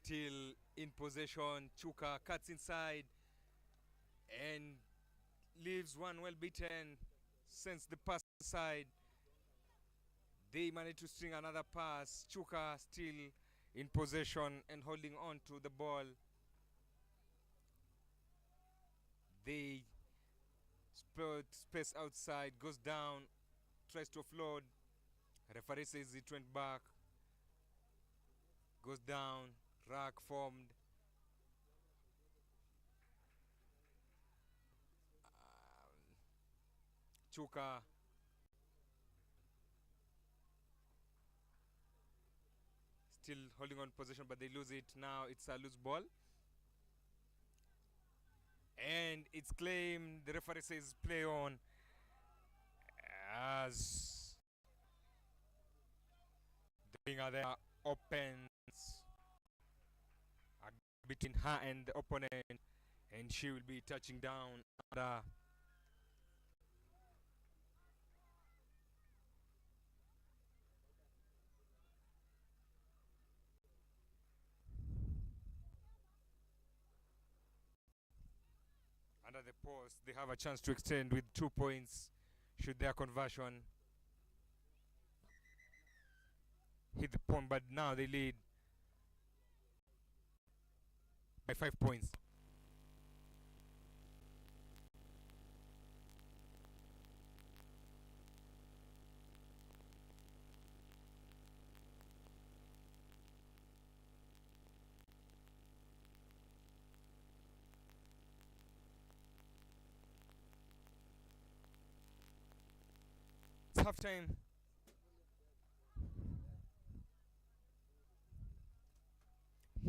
Still in possession. Chuka cuts inside and leaves one well beaten. Sends the pass inside. They manage to string another pass. Chuka still in possession and holding on to the ball. They spurt space outside, goes down, tries to offload. Referee says it went back. Goes down, rack formed. Chuka still holding on possession, but they lose it. Now it's a loose ball. And it's claimed. The referee says play on. As the winger there opens between her and the opponent, and she will be touching down under under the post. They have a chance to extend with 2 points should their conversion hit the point, but now they lead by 5 points. It's half time.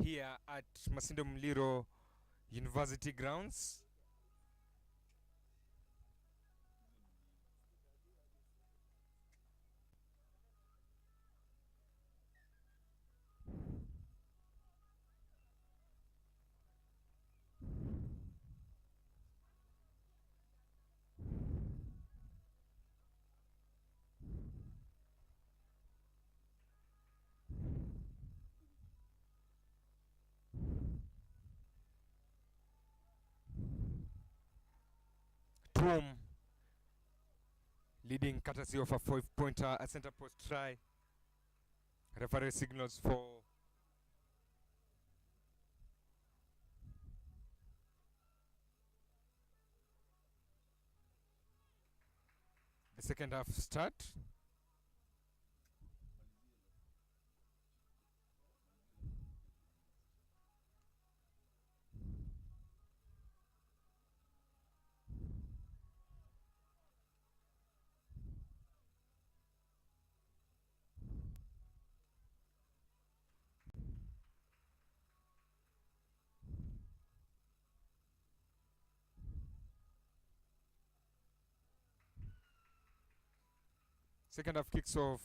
Here at Masindo Muliro University grounds. Boom. Leading courtesy of a 5-pointer, a center post try. Referee signals for the second half start. Second half kicks off.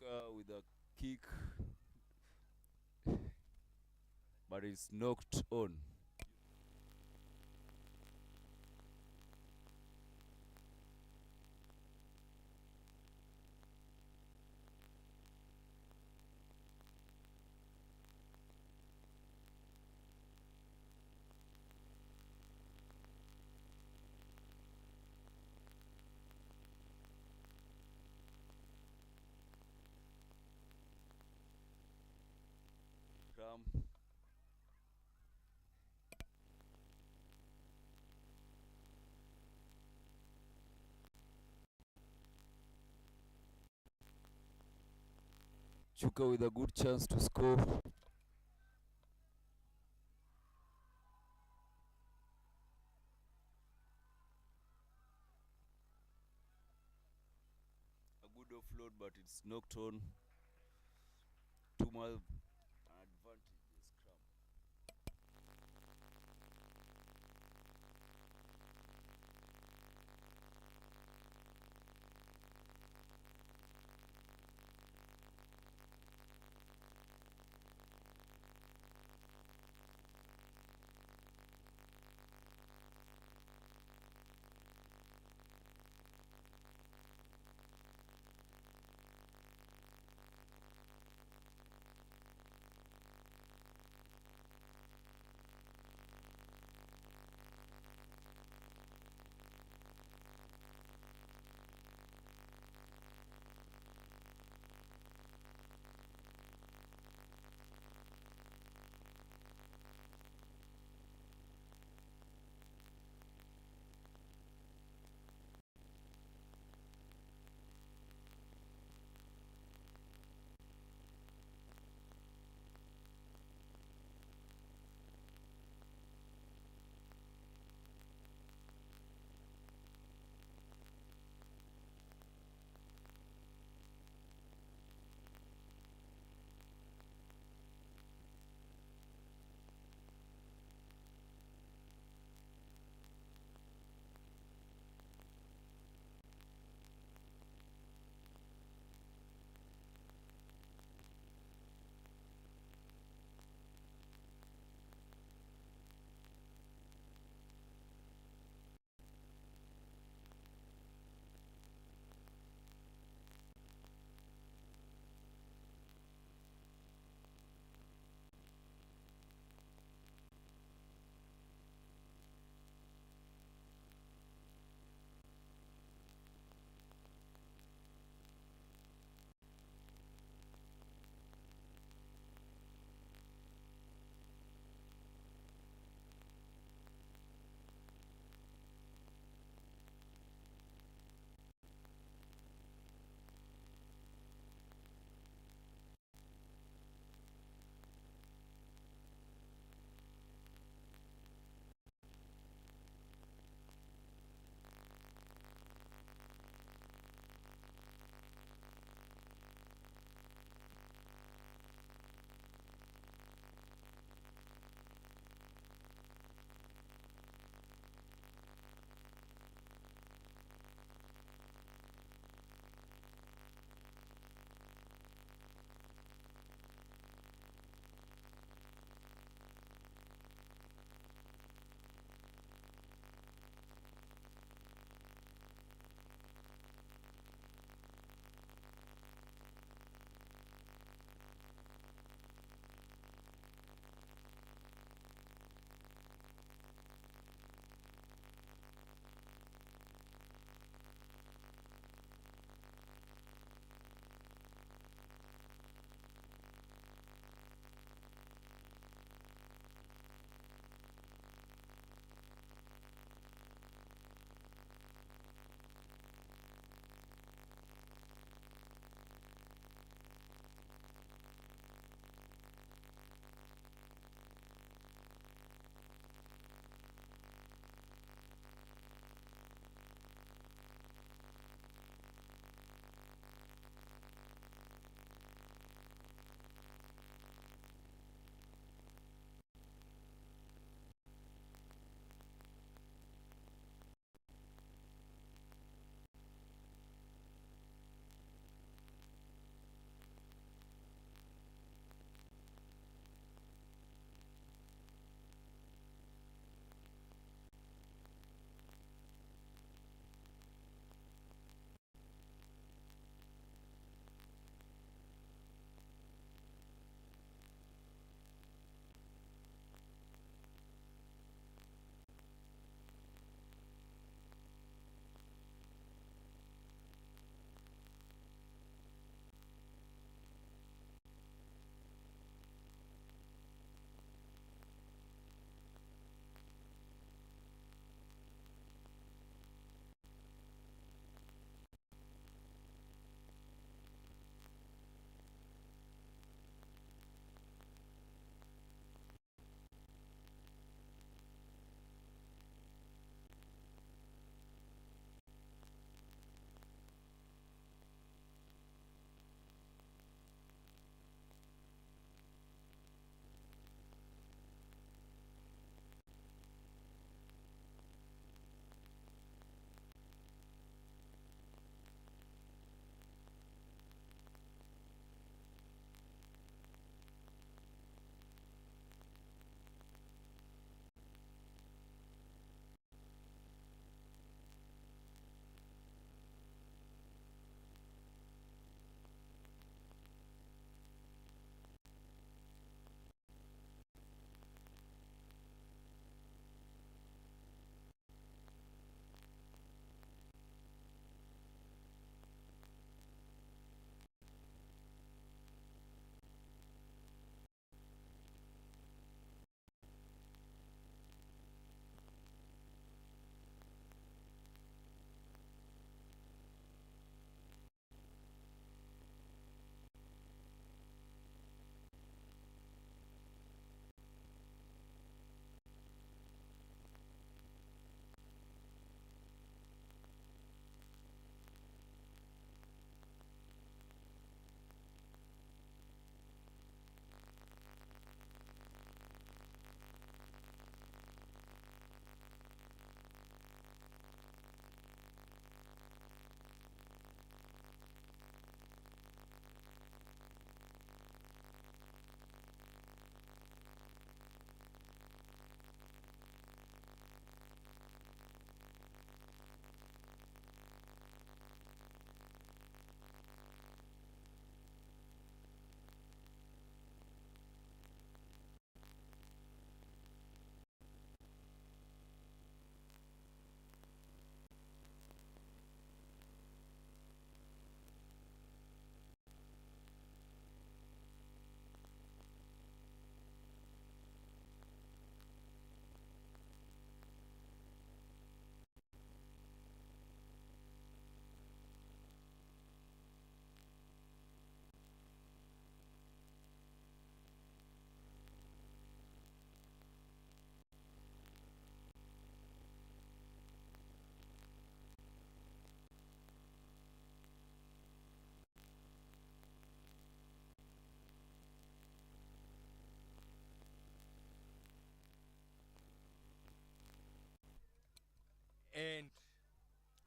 Chuka with a kick, but it's knocked on. Cram. Chuka with a good chance to score. A good offload, but it's knocked on. Tumal advantage.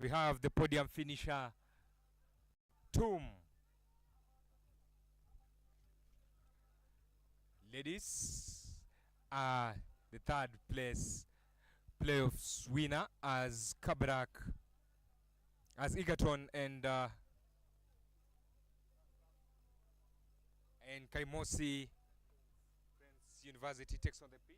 We have the podium finisher, Tomb. Ladies, the third place playoffs winner as Kabrak, as Egerton and Kaimosi Friends University takes on the pitch.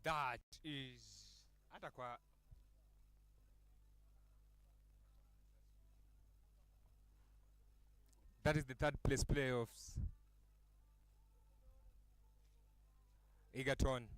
That is hata kwa that is the third place playoffs. Egerton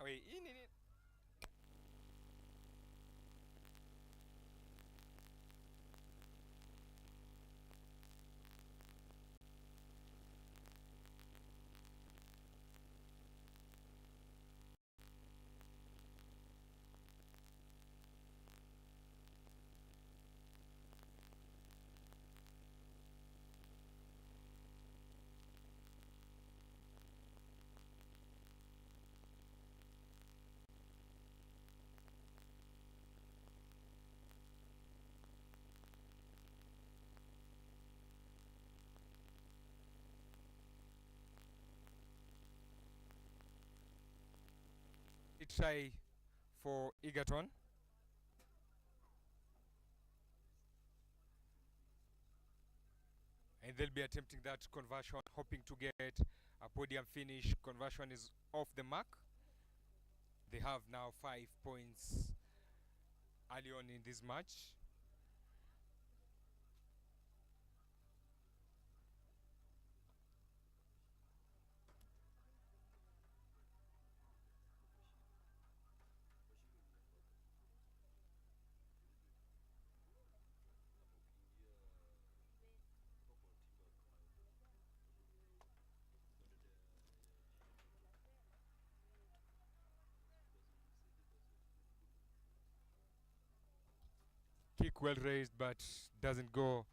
wait, try for Egerton. And they'll be attempting that conversion, hoping to get a podium finish. Conversion is off the mark. They have now 5 points early on in this match. Kick well raised, but doesn't go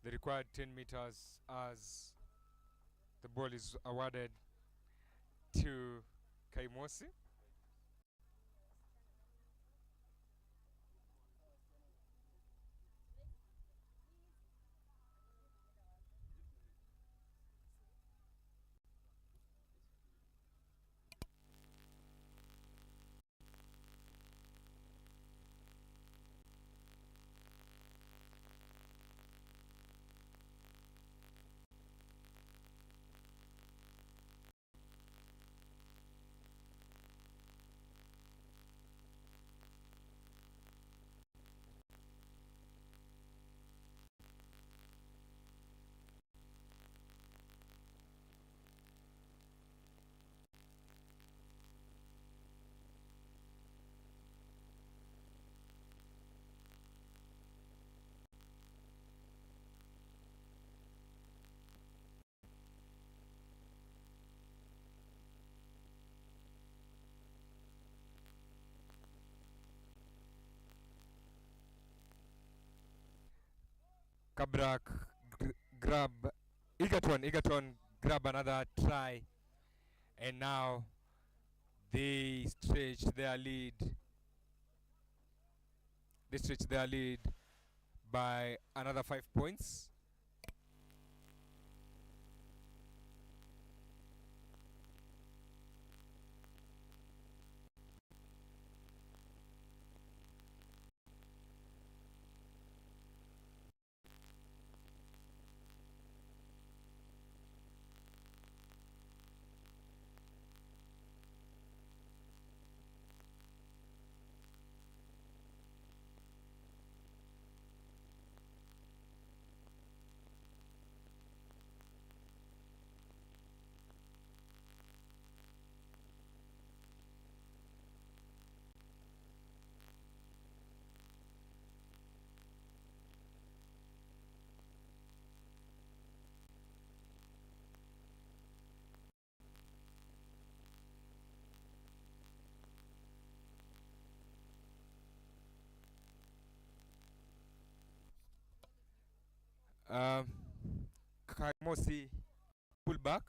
the required 10 meters as the ball is awarded to Kaimosi. Kabrak grab Egerton grab another try, and now they stretch their lead. They stretch their lead by another 5 points. Um, Kaimosi pull back.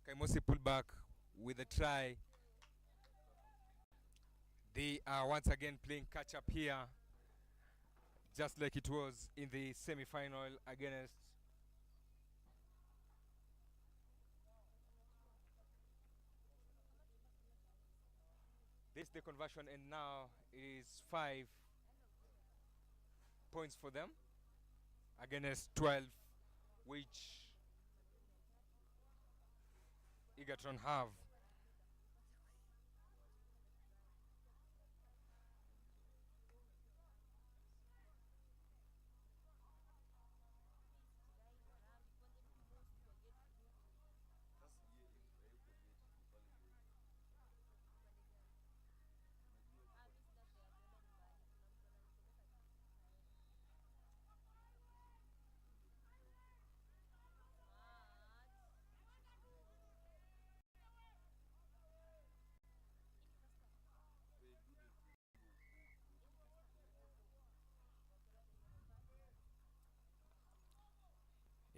Kaimosi pull back with a try. They are once again playing catch up here, just like it was in the semi-final against this the conversion, and now it is 5 points for them against 12, which Egerton have.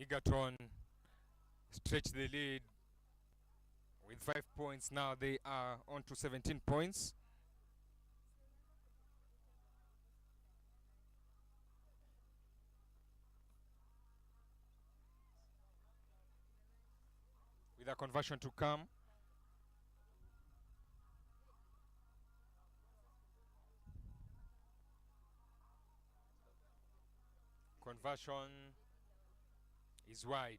Egerton stretch the lead with 5 points. Now they are on to 17 points. With a conversion to come. Conversion is wide.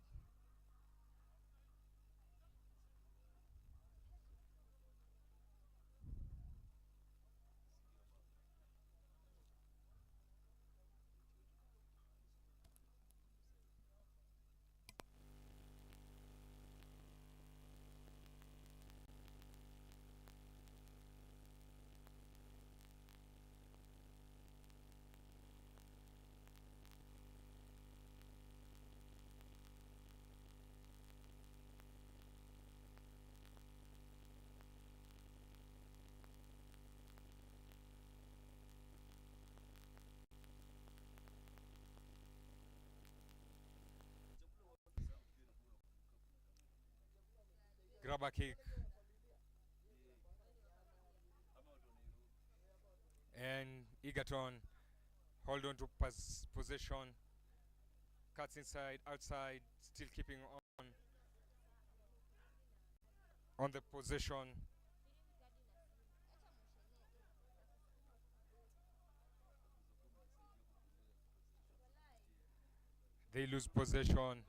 Grab a kick. And Egerton hold on to possession. Cuts inside, outside, still keeping on the possession. They lose possession.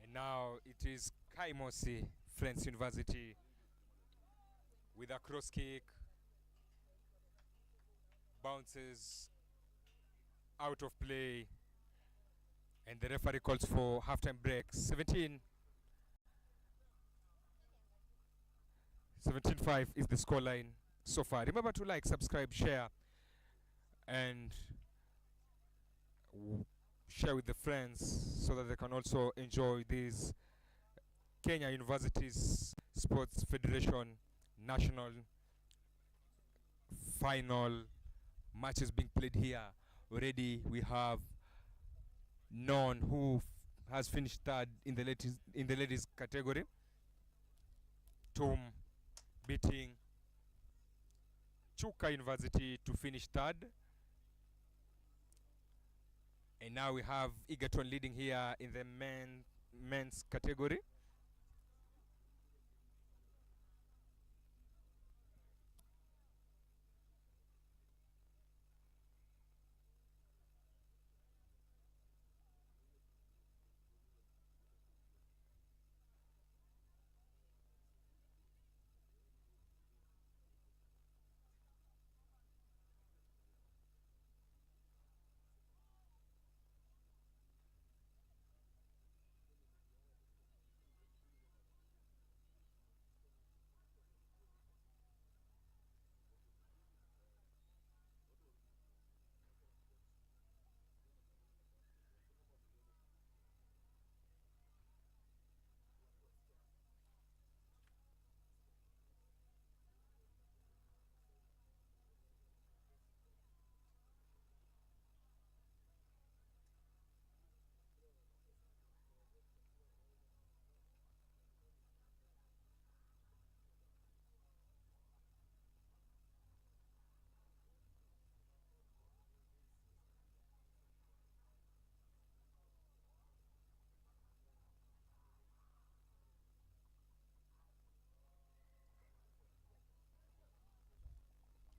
And now it is Kaimosi, Friends University, with a cross kick. Bounces out of play. And the referee calls for halftime break. 17-5 is the scoreline so far. Remember to like, subscribe, share, and share with the friends so that they can also enjoy these Kenya Universities Sports Federation national final matches being played here. Already we have known who has finished third in the ladies category. Tom beating Chuka University to finish third. And now we have Egerton leading here in the men's category.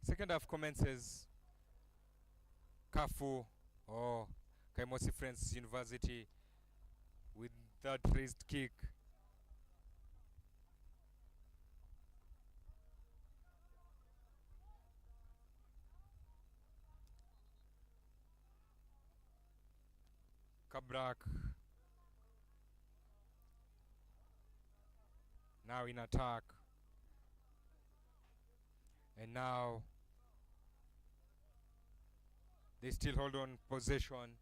Second half commences. Kafu or Kaimosi Friends University with that raised kick. Kabrak now in attack. And now they still hold on possession.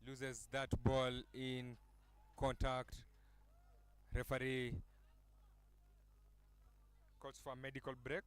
Loses that ball in contact. Referee calls for a medical break.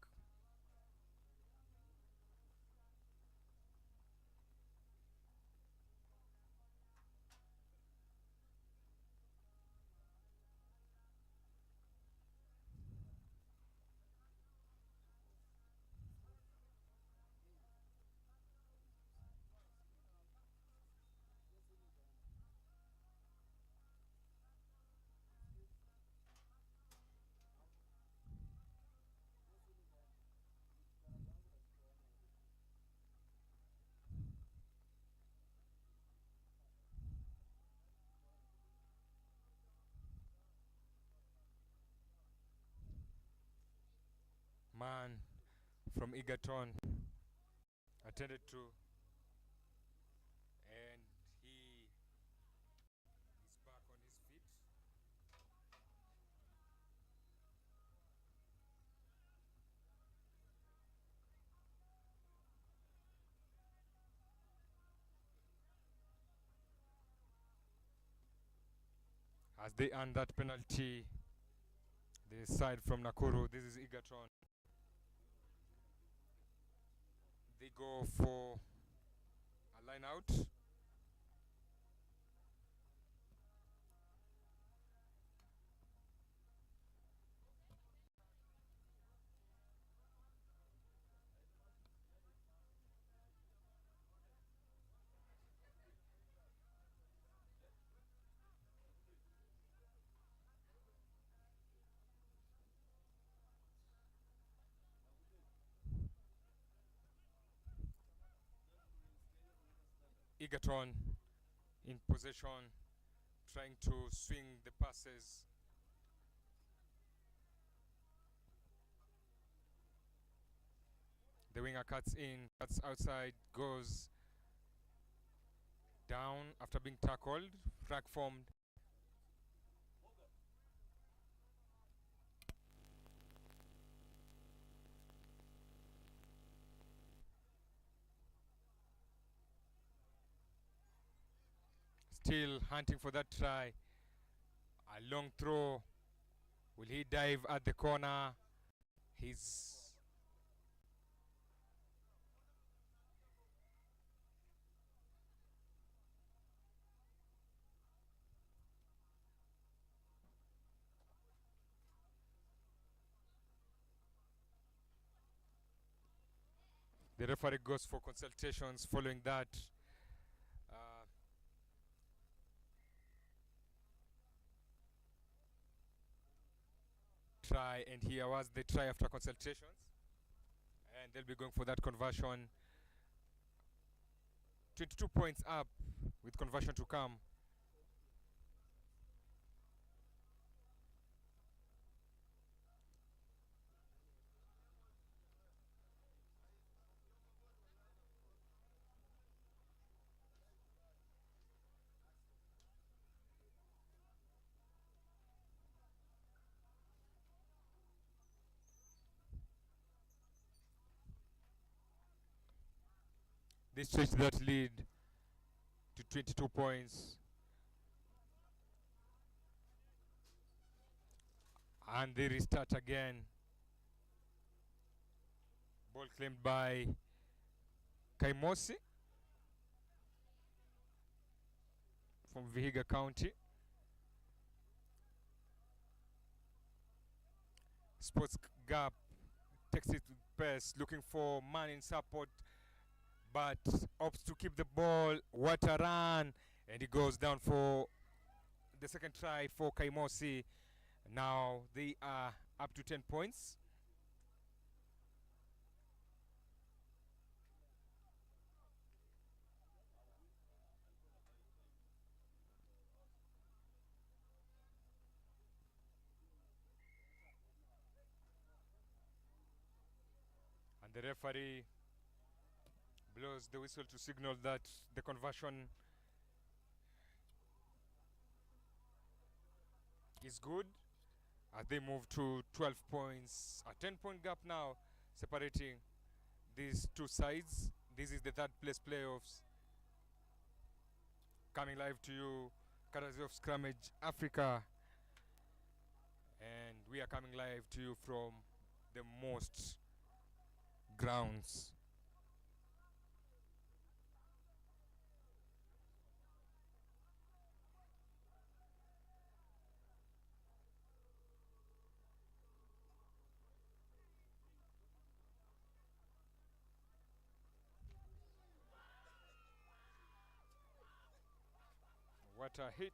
Man from Egerton attended to, and he is back on his feet. As they earn that penalty, the side from Nakuru, this is Egerton. They go for a line out. Egerton in possession, trying to swing the passes. The winger cuts in, cuts outside, goes down after being tackled. Frag formed. Still hunting for that try. A long throw. Will he dive at the corner? He's the referee goes for consultations following that. Uh, Try, and here was the try after consultations, and they'll be going for that conversion. 22 points up with conversion to come. They stretch that lead to 22 points. And they restart again. Ball claimed by Kaimosi from Vihiga County. Sports Gap takes it with pace, looking for man in support, but opts to keep the ball. What a run! And he goes down for the second try for Kaimosi. Now they are up to 10 points. And the referee blows the whistle to signal that the conversion is good as they move to 12 points. A 10-point gap now separating these two sides. This is the third place playoffs coming live to you courtesy of Scrummage Africa, and we are coming live to you from the most grounds. What a hit.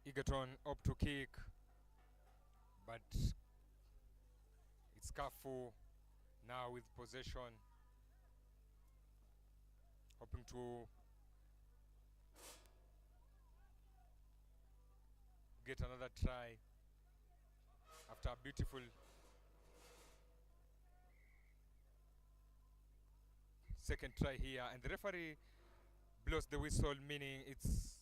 Egerton up to kick, but it's Kafu now with possession, hoping to get another try after a beautiful second try here, and the referee blows the whistle, meaning it's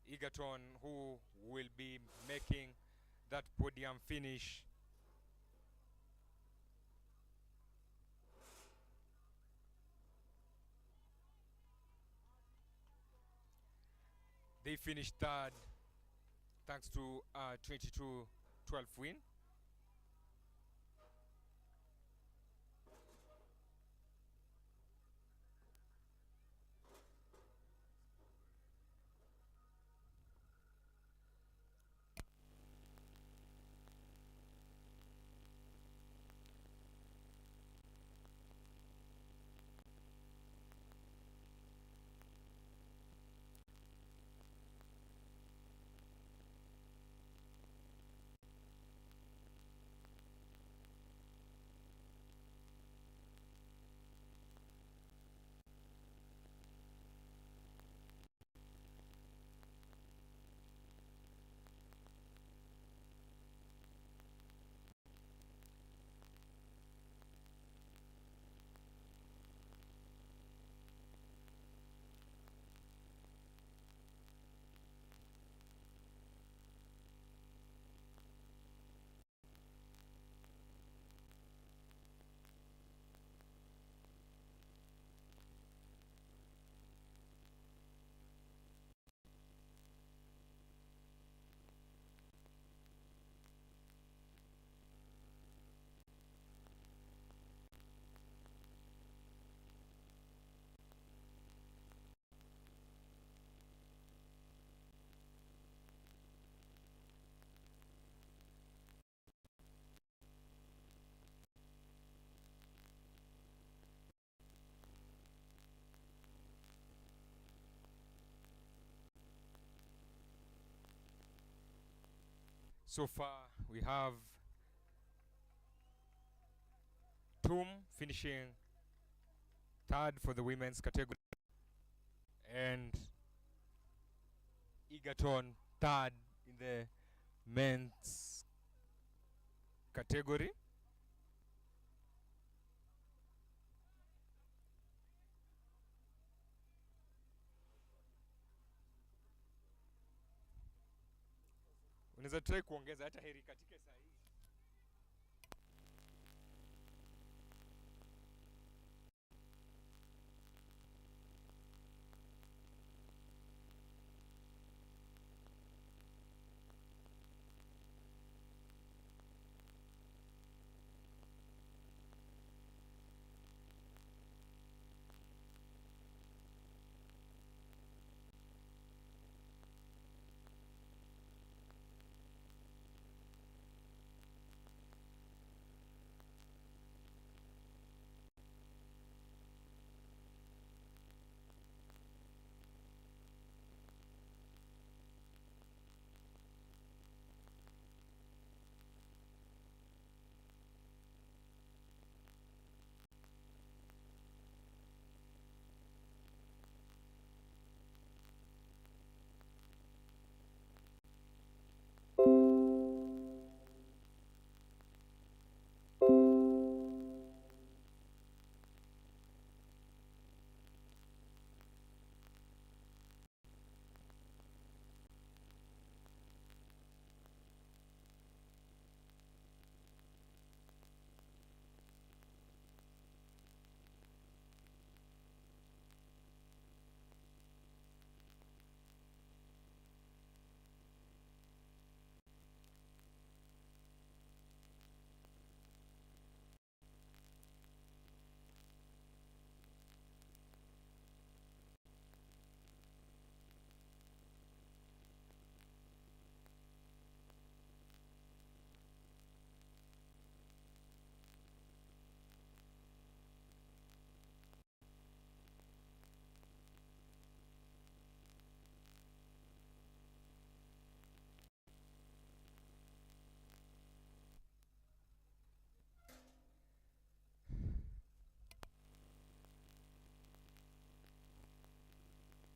Egerton who will be making that podium finish. They finished third thanks to a 22-12 win. So far, we have Toom finishing third for the women's category, and Egerton third in the men's category. Unaweza try kuongeza hata heri katika saa hii.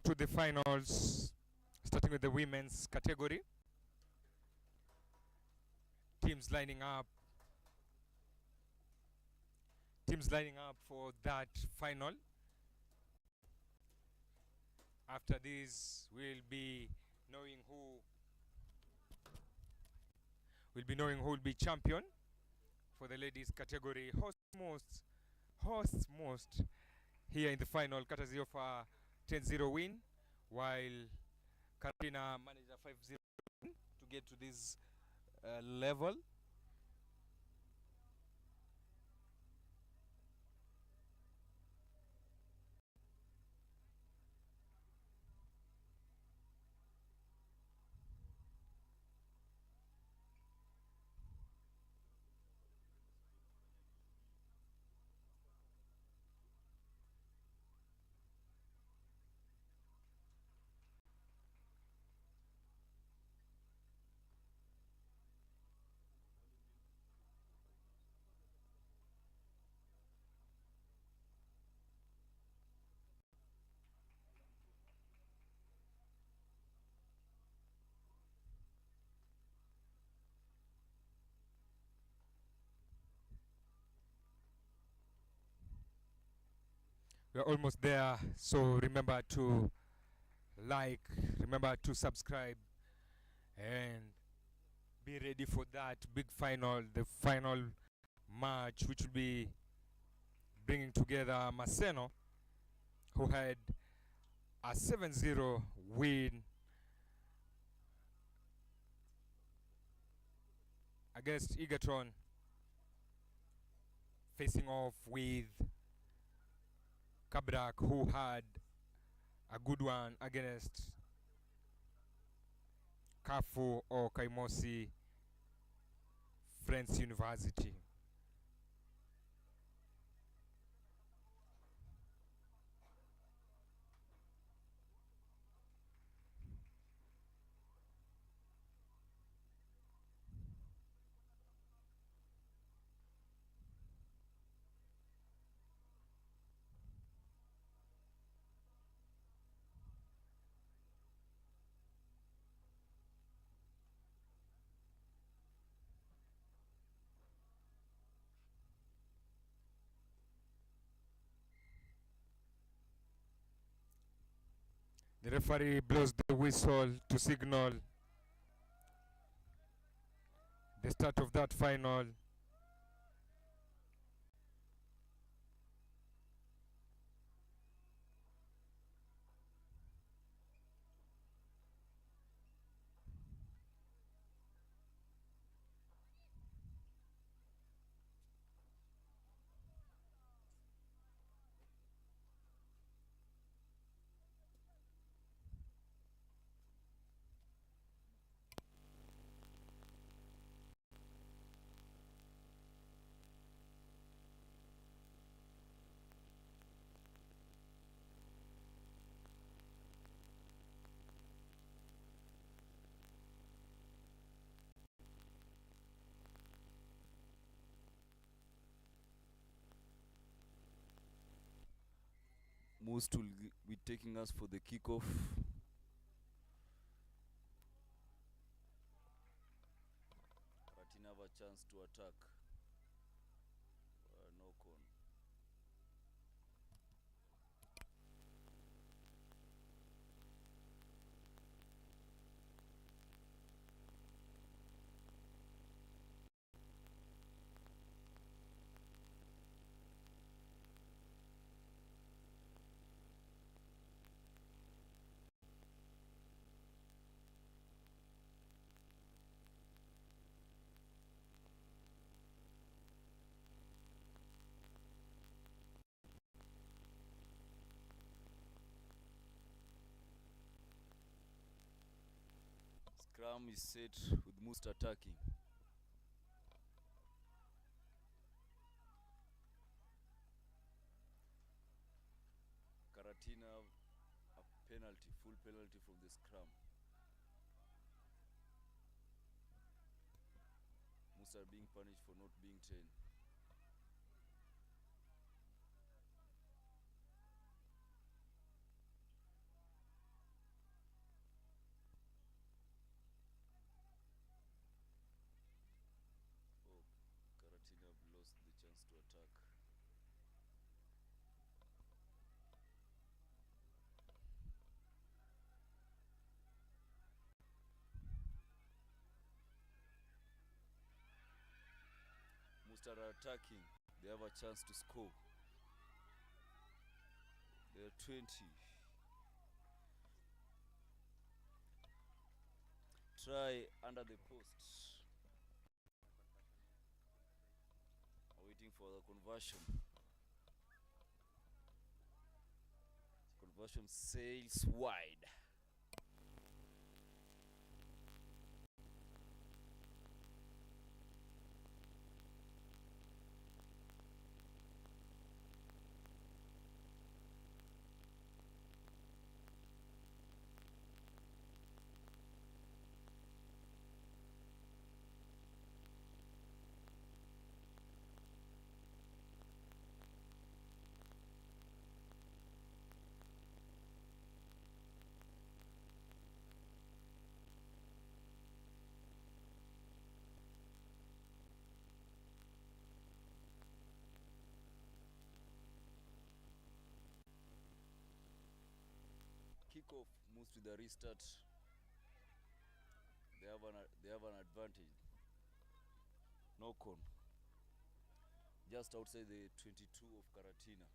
To the finals, starting with the women's category. Teams lining up for that final. After this, we'll be champion for the ladies category. Hosts most here in the final, courtesy of a 10-0 win, while Carolina managed a 5-0 win to get to this level. We're almost there, so remember to like, remember to subscribe, and be ready for that big final, the final match, which will be bringing together Maseno, who had a 7-0 win against Egerton, facing off with Kabrak, who had a good one against Kafu or Kaimosi Friends University. The referee blows the whistle to signal the start of that final. Most will be taking us for the kickoff. Karatina have a chance to attack. Knock on. Scrum is set with most attacking. Karatina a penalty, full penalty from the scrum. Most are being punished for not being 10. Karatina have lost the chance to attack. start attacking, they have a chance to score. They're 20. Try under the post. Waiting for the conversion. Conversion sails wide. Kickoff moves to the restart. They have an advantage. Knock on. Just outside the 22 of Karatina.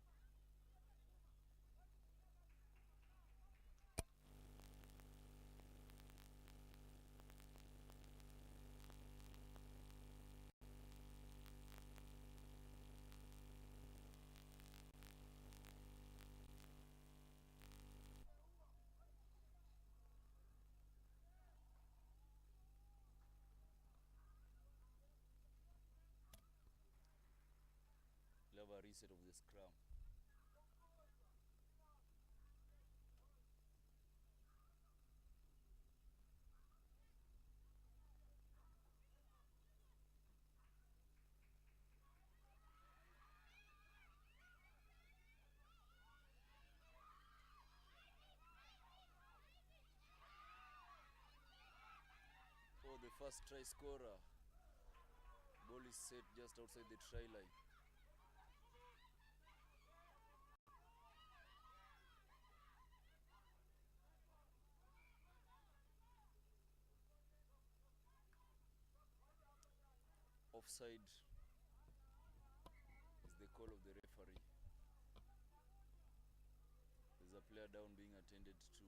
We'll have a reset of the scrum. For the first try scorer, ball is set just outside the try line. Offside is the call of the referee. There's a player down being attended to.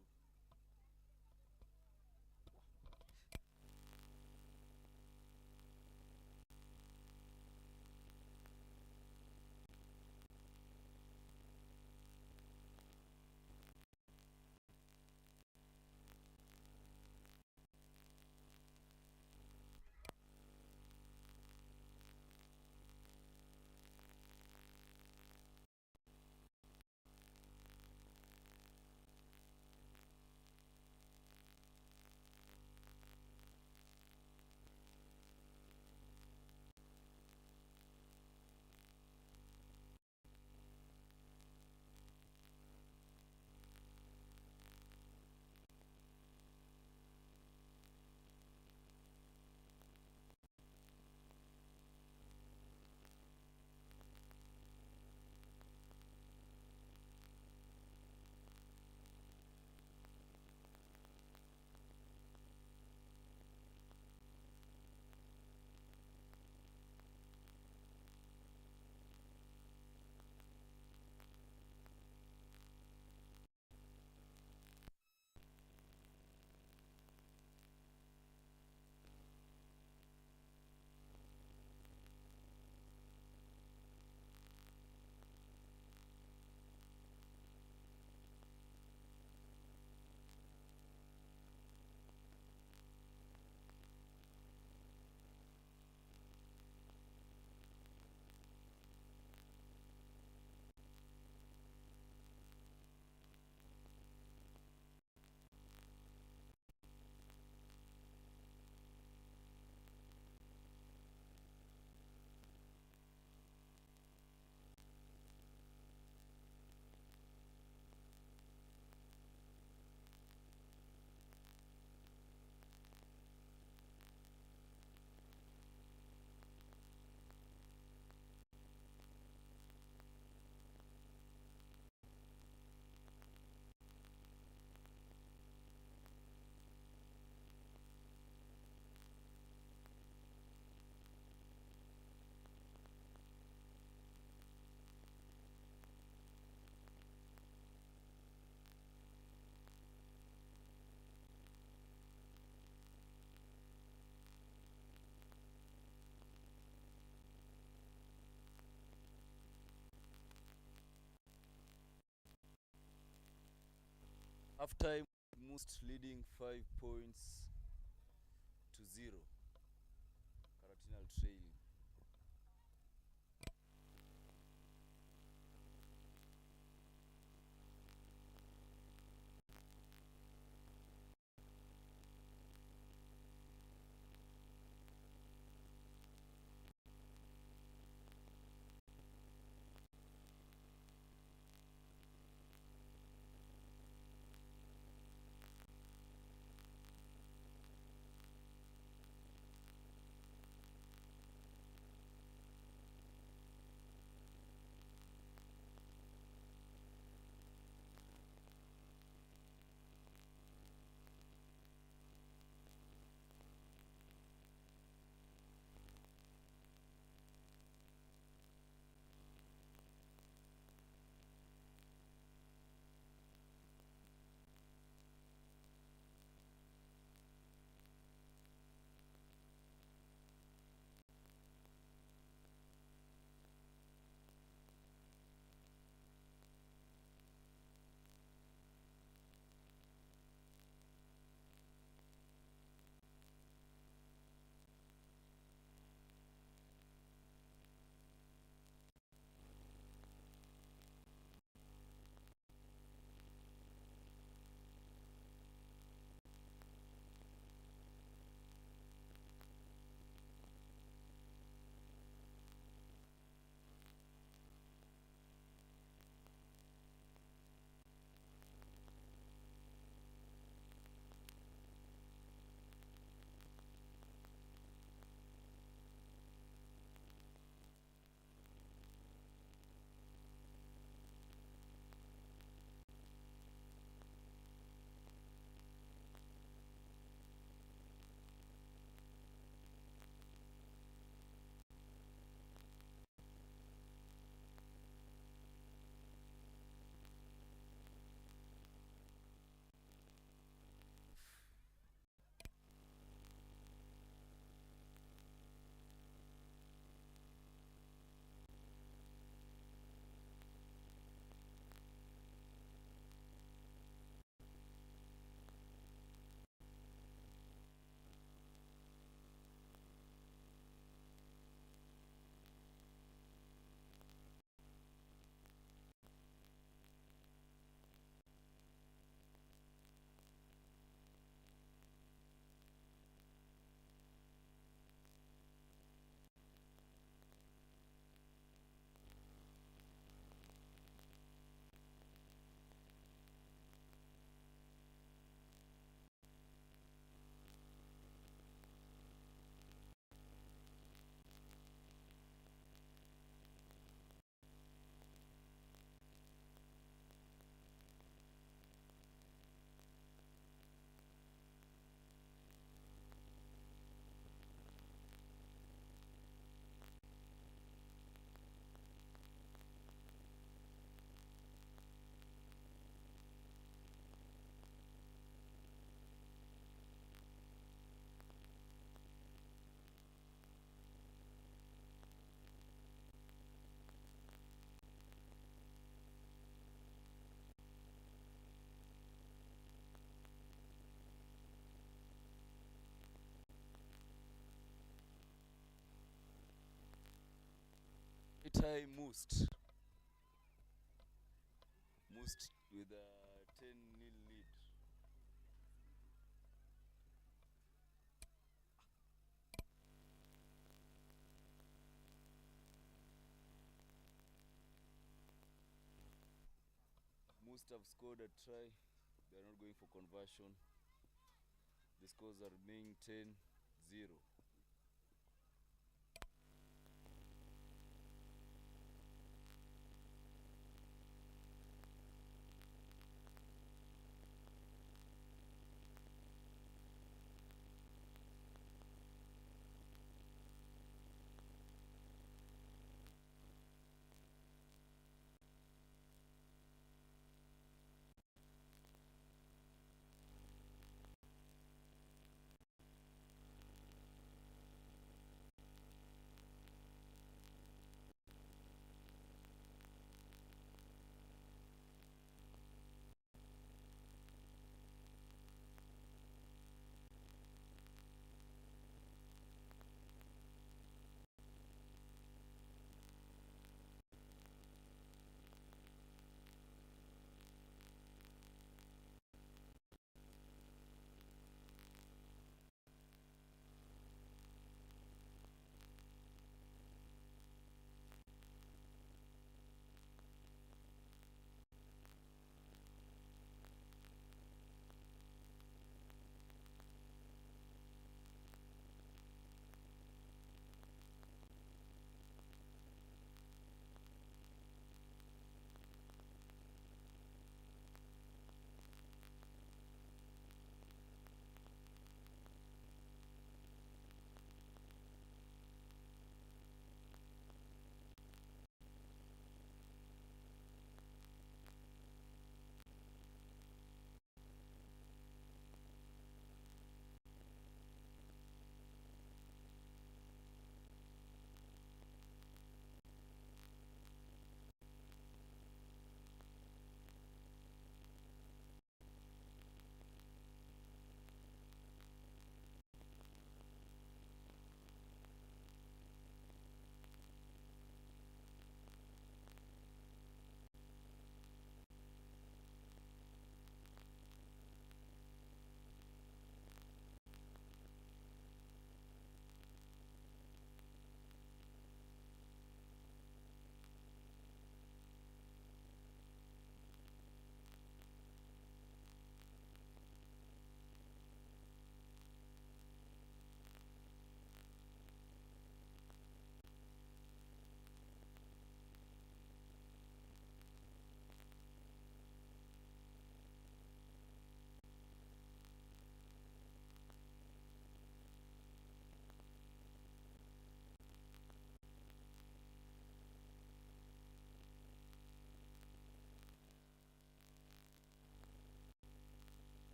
Halftime, Must leading 5 points to 0. Cardinal trailing. Time Must with a 10-0 lead. Must have scored a try. They are not going for conversion. The scores are remaining 10-0.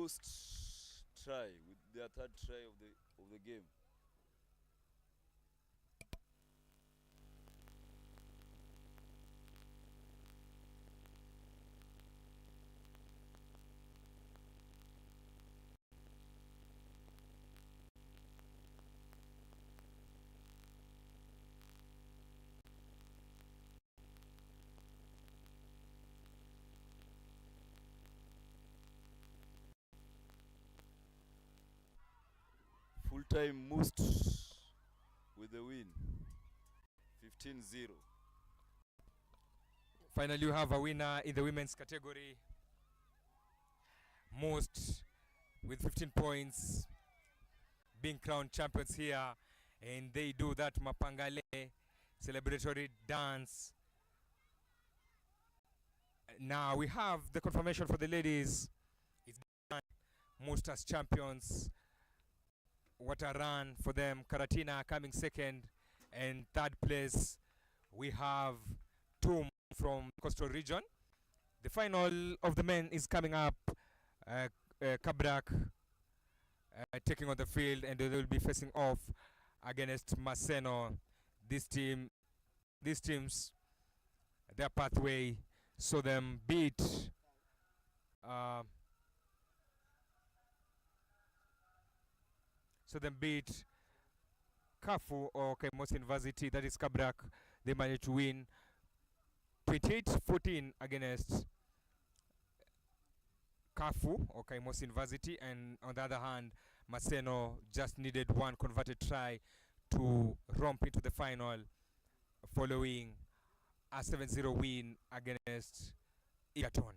most try with their third try of the game. Full time most with the win. 15-0. Finally, you have a winner in the women's category. Most with 15 points, being crowned champions here. And they do that Mapangale celebratory dance. Now we have the confirmation for the ladies. It's done. Most as champions. What a run for them. Karatina coming second. And third place, we have two from Coastal Region. The final of the men is coming up. Kabrak taking on the field, and they will be facing off against Maseno. These teams, their pathway saw them beat Kafu or Kemos University, that is Kabrak. They managed to win 28-14 against Kafu or Kaimos University, and on the other hand, Maseno just needed one converted try to romp into the final following a 7-0 win against Egerton.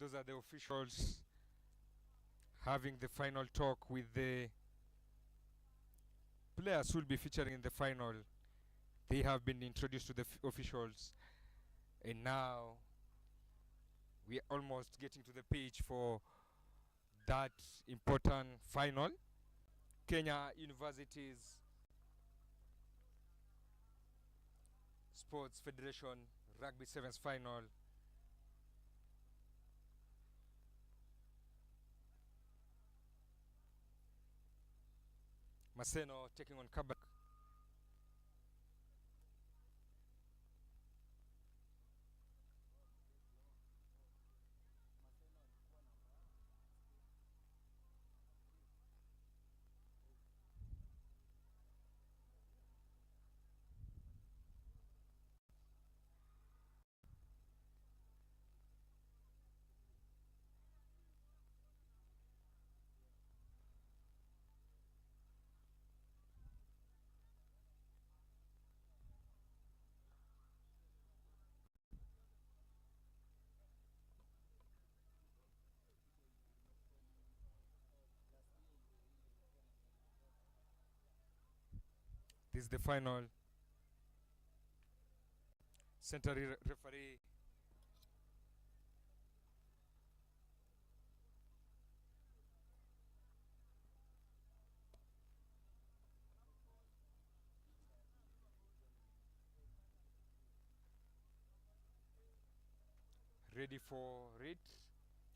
those are the officials having the final talk with the players who will be featuring in the final. They have been introduced to the officials, and now we are almost getting to the pitch for that important final. Kenya University's Sports Federation Rugby Sevens final. Maseno taking on Kabak. This is the final. Center referee ready for it,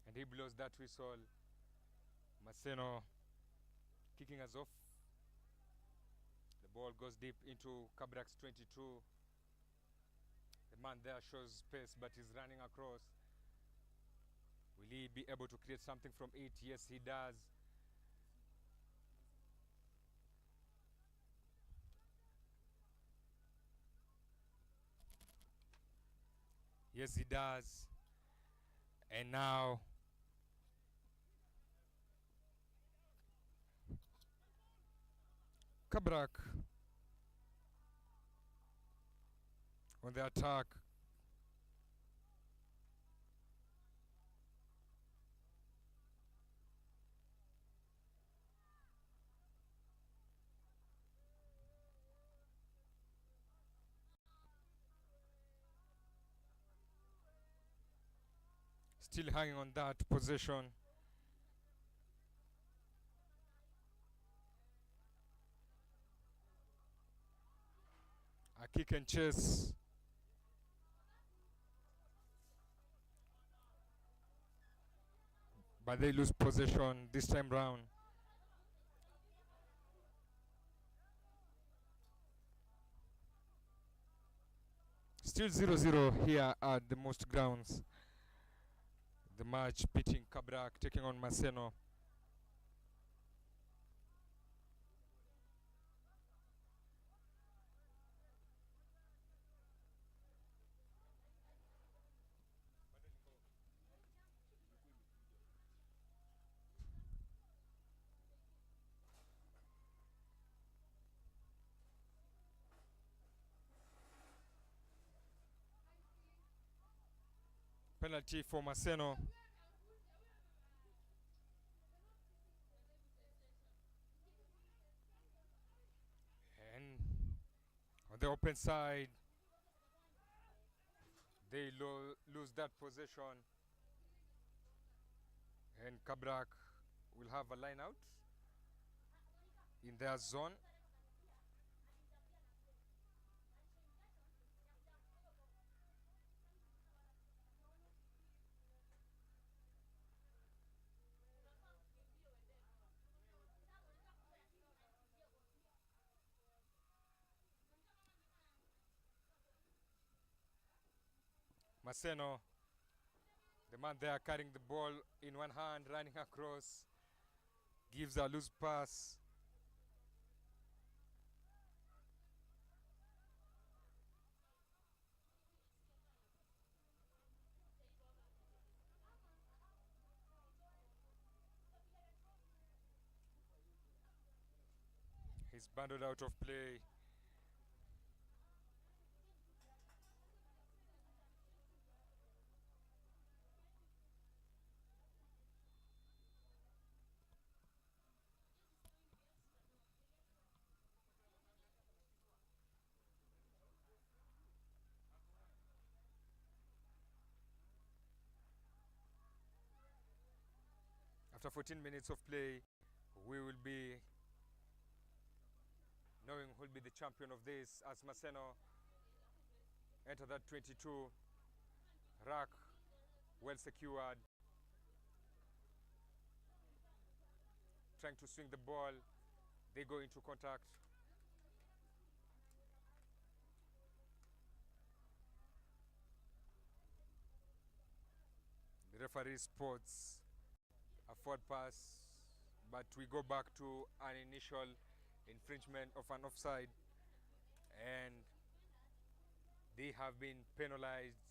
and he blows that whistle. Maseno kicking us off. The ball goes deep into Kabrak's 22. The man there shows pace, but he's running across. Will he be able to create something from it? Yes, he does. Yes, he does. And now Kabrak on the attack. Still hanging on that possession. A kick and chase. But they lose possession this time round. Still 0-0 here at the most grounds. The match pitting Kabrak taking on Maseno. Penalty for Maseno. And on the open side, they lose that possession. And Kabrak will have a line out in their zone. Maseno, the man there carrying the ball in one hand, running across, gives a loose pass. He's bundled out of play. After 14 minutes of play, we will be knowing who will be the champion of this as Maseno enter that 22. Rack well secured. Trying to swing the ball. They go into contact. The referee spots a forward pass, but we go back to an initial infringement of an offside, and they have been penalized,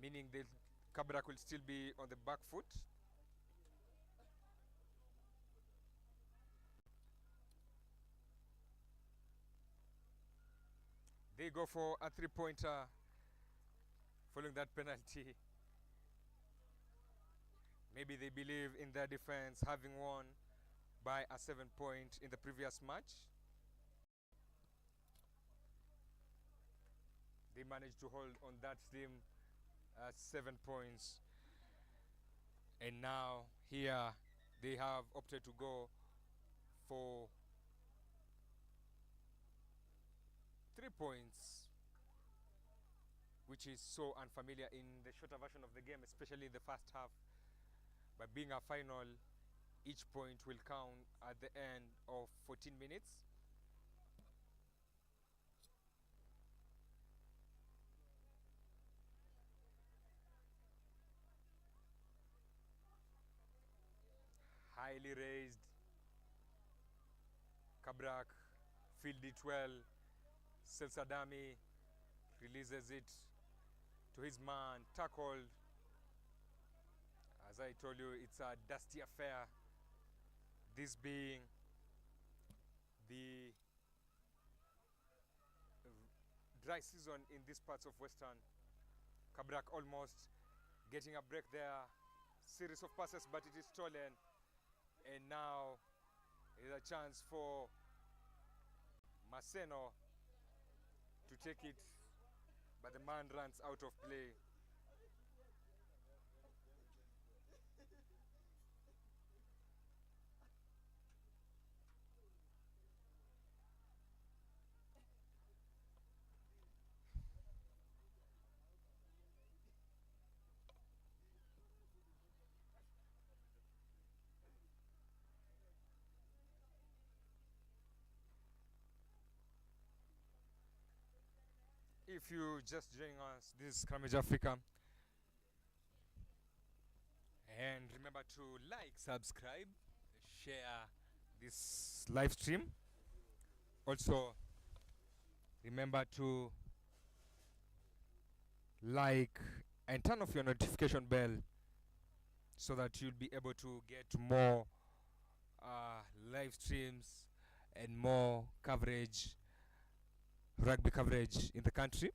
meaning the Kabrak will still be on the back foot. They go for a three-pointer following that penalty. Maybe they believe in their defense, having won by a 7-point in the previous match. They managed to hold on that team 7 points. And now here they have opted to go for 3 points, which is so unfamiliar in the shorter version of the game, especially in the first half. But being a final, each point will count at the end of 14 minutes. Highly raised. Kabrak fielded it well. Selsadami releases it to his man, tackled. As I told you, it's a dusty affair. This being the dry season in these parts of Western. Kabrak almost getting a break there. Series of passes, but it is stolen. And now is a chance for Maseno to take it, but the man runs out of play. If you just join us, this is Scrummage Africa. And remember to like, subscribe, share this live stream. Also, remember to like and turn off your notification bell so that you'll be able to get more live streams and more coverage, rugby coverage in the country.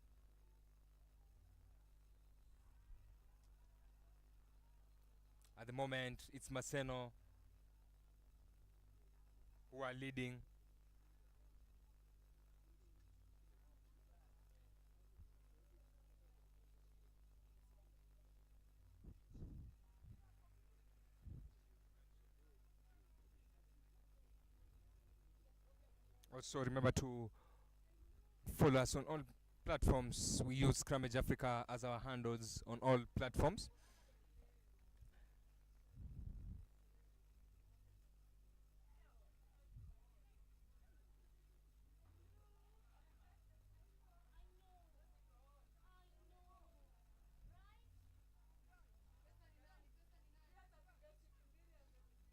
At the moment, it's Maseno who are leading. Also, remember to follow us on all platforms. We use Scrummage Africa as our handles on all platforms.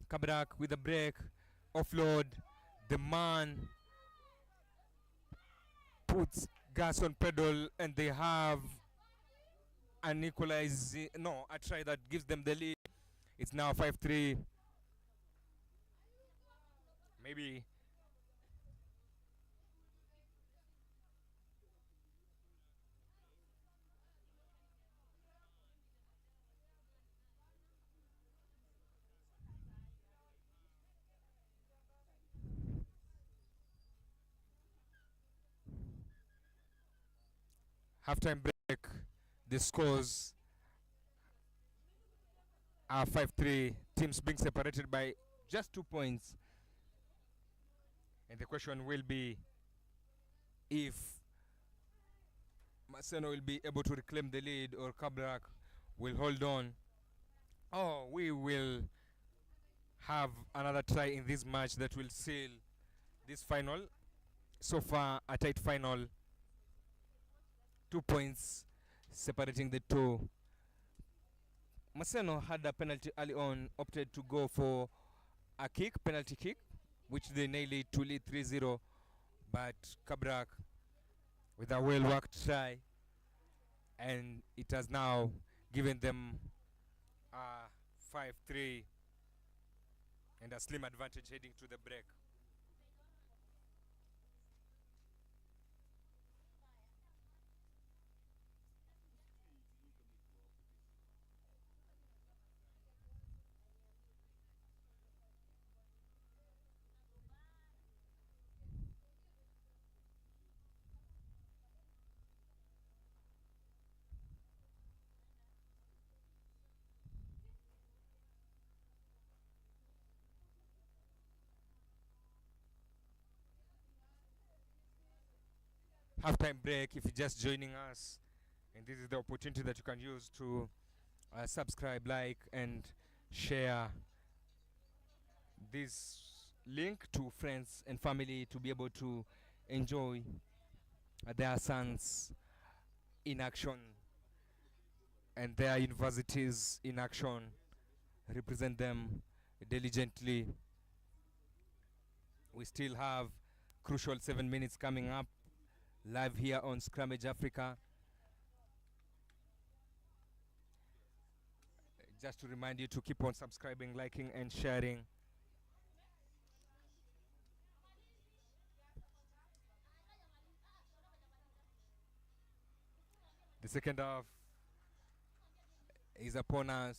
Kabrak with a break, offload, the man puts gas on pedal, and they have an equalizing, no, a try that gives them the lead. It's now 5-3. Maybe halftime break, the scores are 5-3 teams being separated by just 2 points. And the question will be if Maseno will be able to reclaim the lead or Kabrak will hold on. Oh, we will have another try in this match that will seal this final. So far, a tight final. 2 points separating the two. Maseno had a penalty early on, opted to go for a penalty kick, which they nailed it to lead 3-0. But Kabrak with a well-worked try, and it has now given them a 5-3 and a slim advantage heading to the break. Halftime break, if you're just joining us, and this is the opportunity that you can use to subscribe, like, and share this link to friends and family to be able to enjoy their sons in action and their universities in action. Represent them diligently. We still have crucial 7 minutes coming up live here on Scrummage Africa. Just to remind you to keep on subscribing, liking, and sharing. The second half is upon us.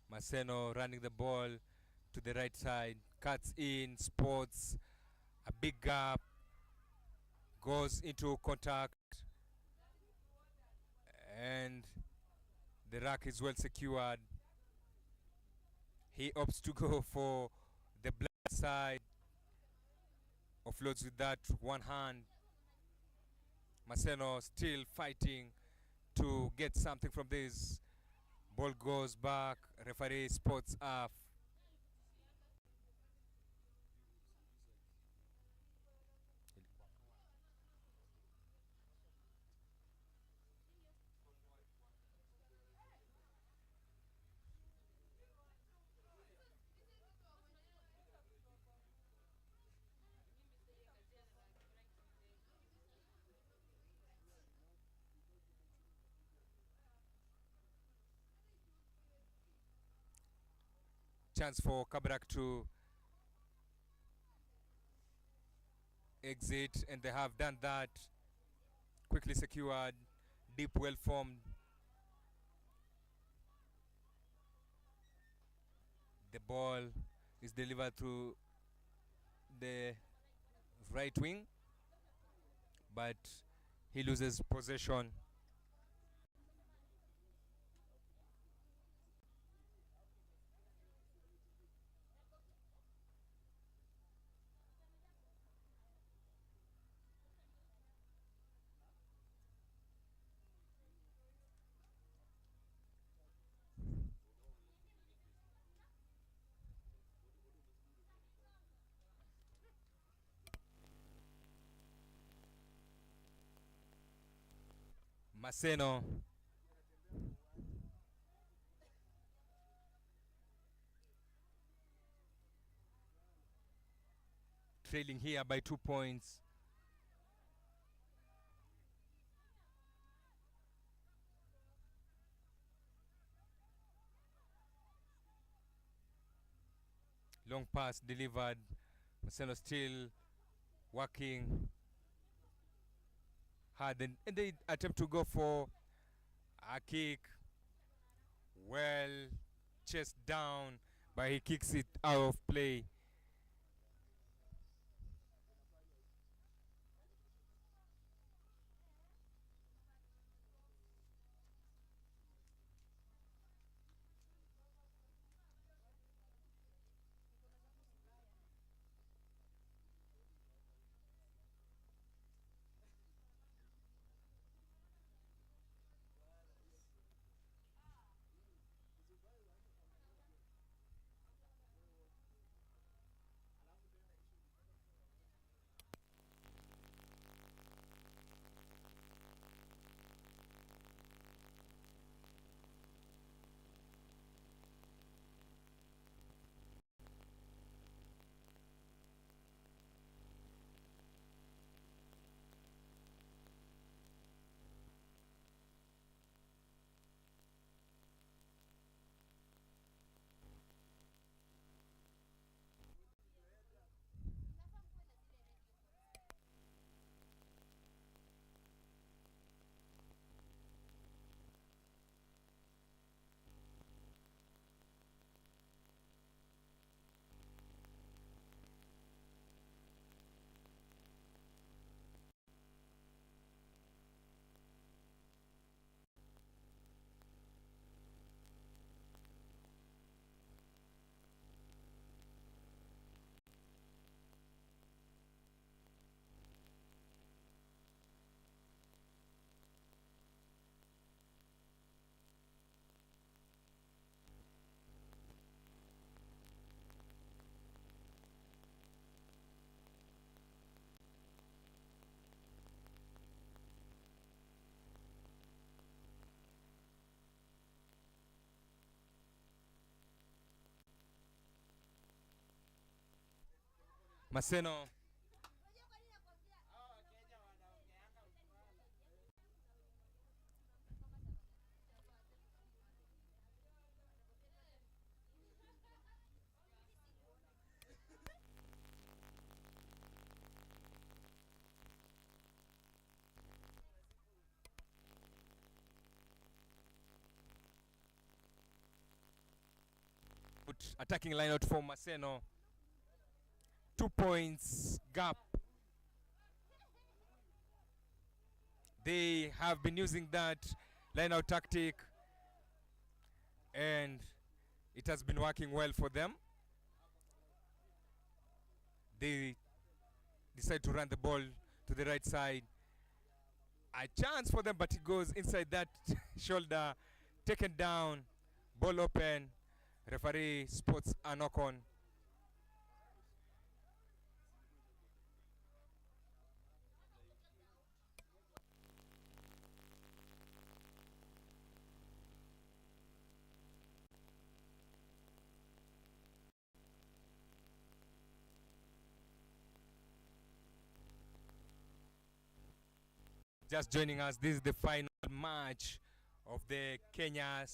Maseno running the ball to the right side, cuts in, spots a big gap, goes into contact, and the rack is well secured. He opts to go for the blind side, offloads with that one hand. Maseno still fighting to get something from this. Ball goes back, referee spots off. Chance for Kabrak to exit, and they have done that. Quickly secured, deep, well formed. The ball is delivered through the right wing, but he loses possession. Maseno trailing here by 2 points. Long pass delivered. Maseno still working hard, and they attempt to go for A kick, well chased down, but he kicks it out of play. Maseno attacking line out for Maseno. 2 points gap. They have been using that line out tactic and it has been working well for them. They decide to run the ball to the right side. A chance for them, but it goes inside that shoulder. Taken down. Ball open. Referee spots a knock on. Just joining us, this is the final match of the Kenya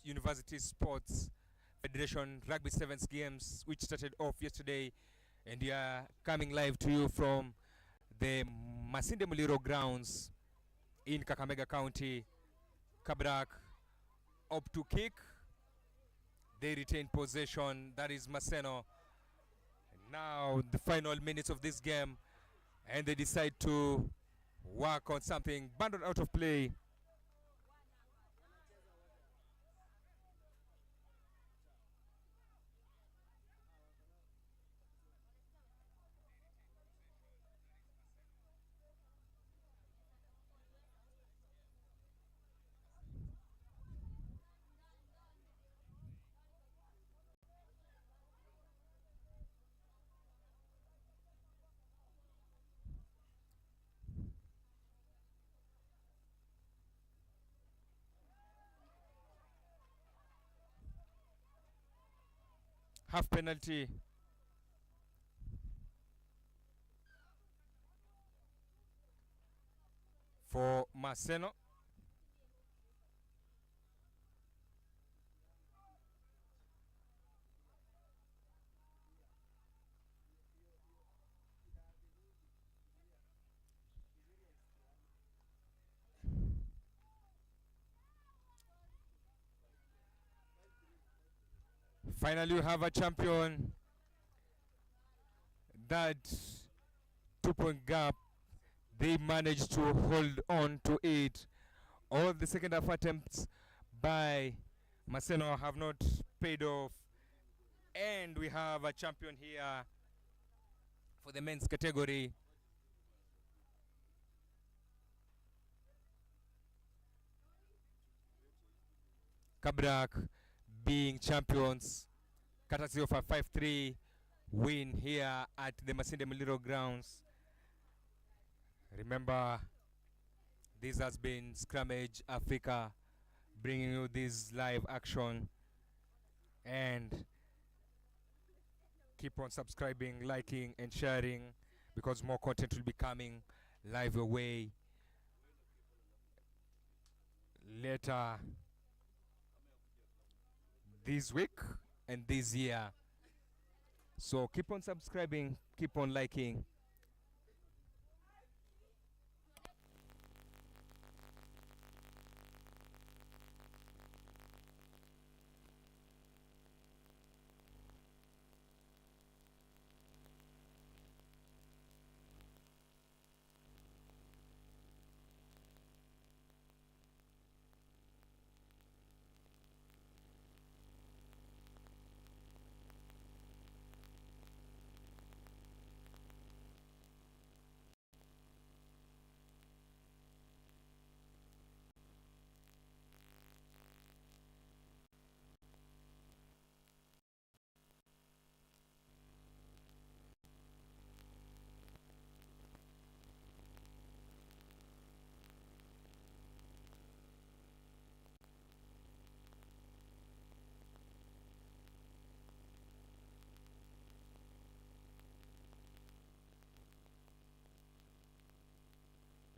University Sports Federation Rugby Sevens games, which started off yesterday, and we are coming live to you from the Masinde Muliro grounds in Kakamega County. Kabrak up to kick. They retain possession. That is Maseno. Now the final minutes of this game, and they decide to work on something. Banded out of play. Half penalty for Maseno. Finally, you have a champion. That 2-point gap, they managed to hold on to it. All the second half attempts by Maseno have not paid off. And we have a champion here for the men's category. Kabrak being champions, courtesy of a 5-3 win here at the Masinde Muliro grounds. Remember, this has been Scrummage Africa, bringing you this live action. And keep on subscribing, liking, and sharing, because more content will be coming live away later this week and this year. So keep on subscribing, keep on liking.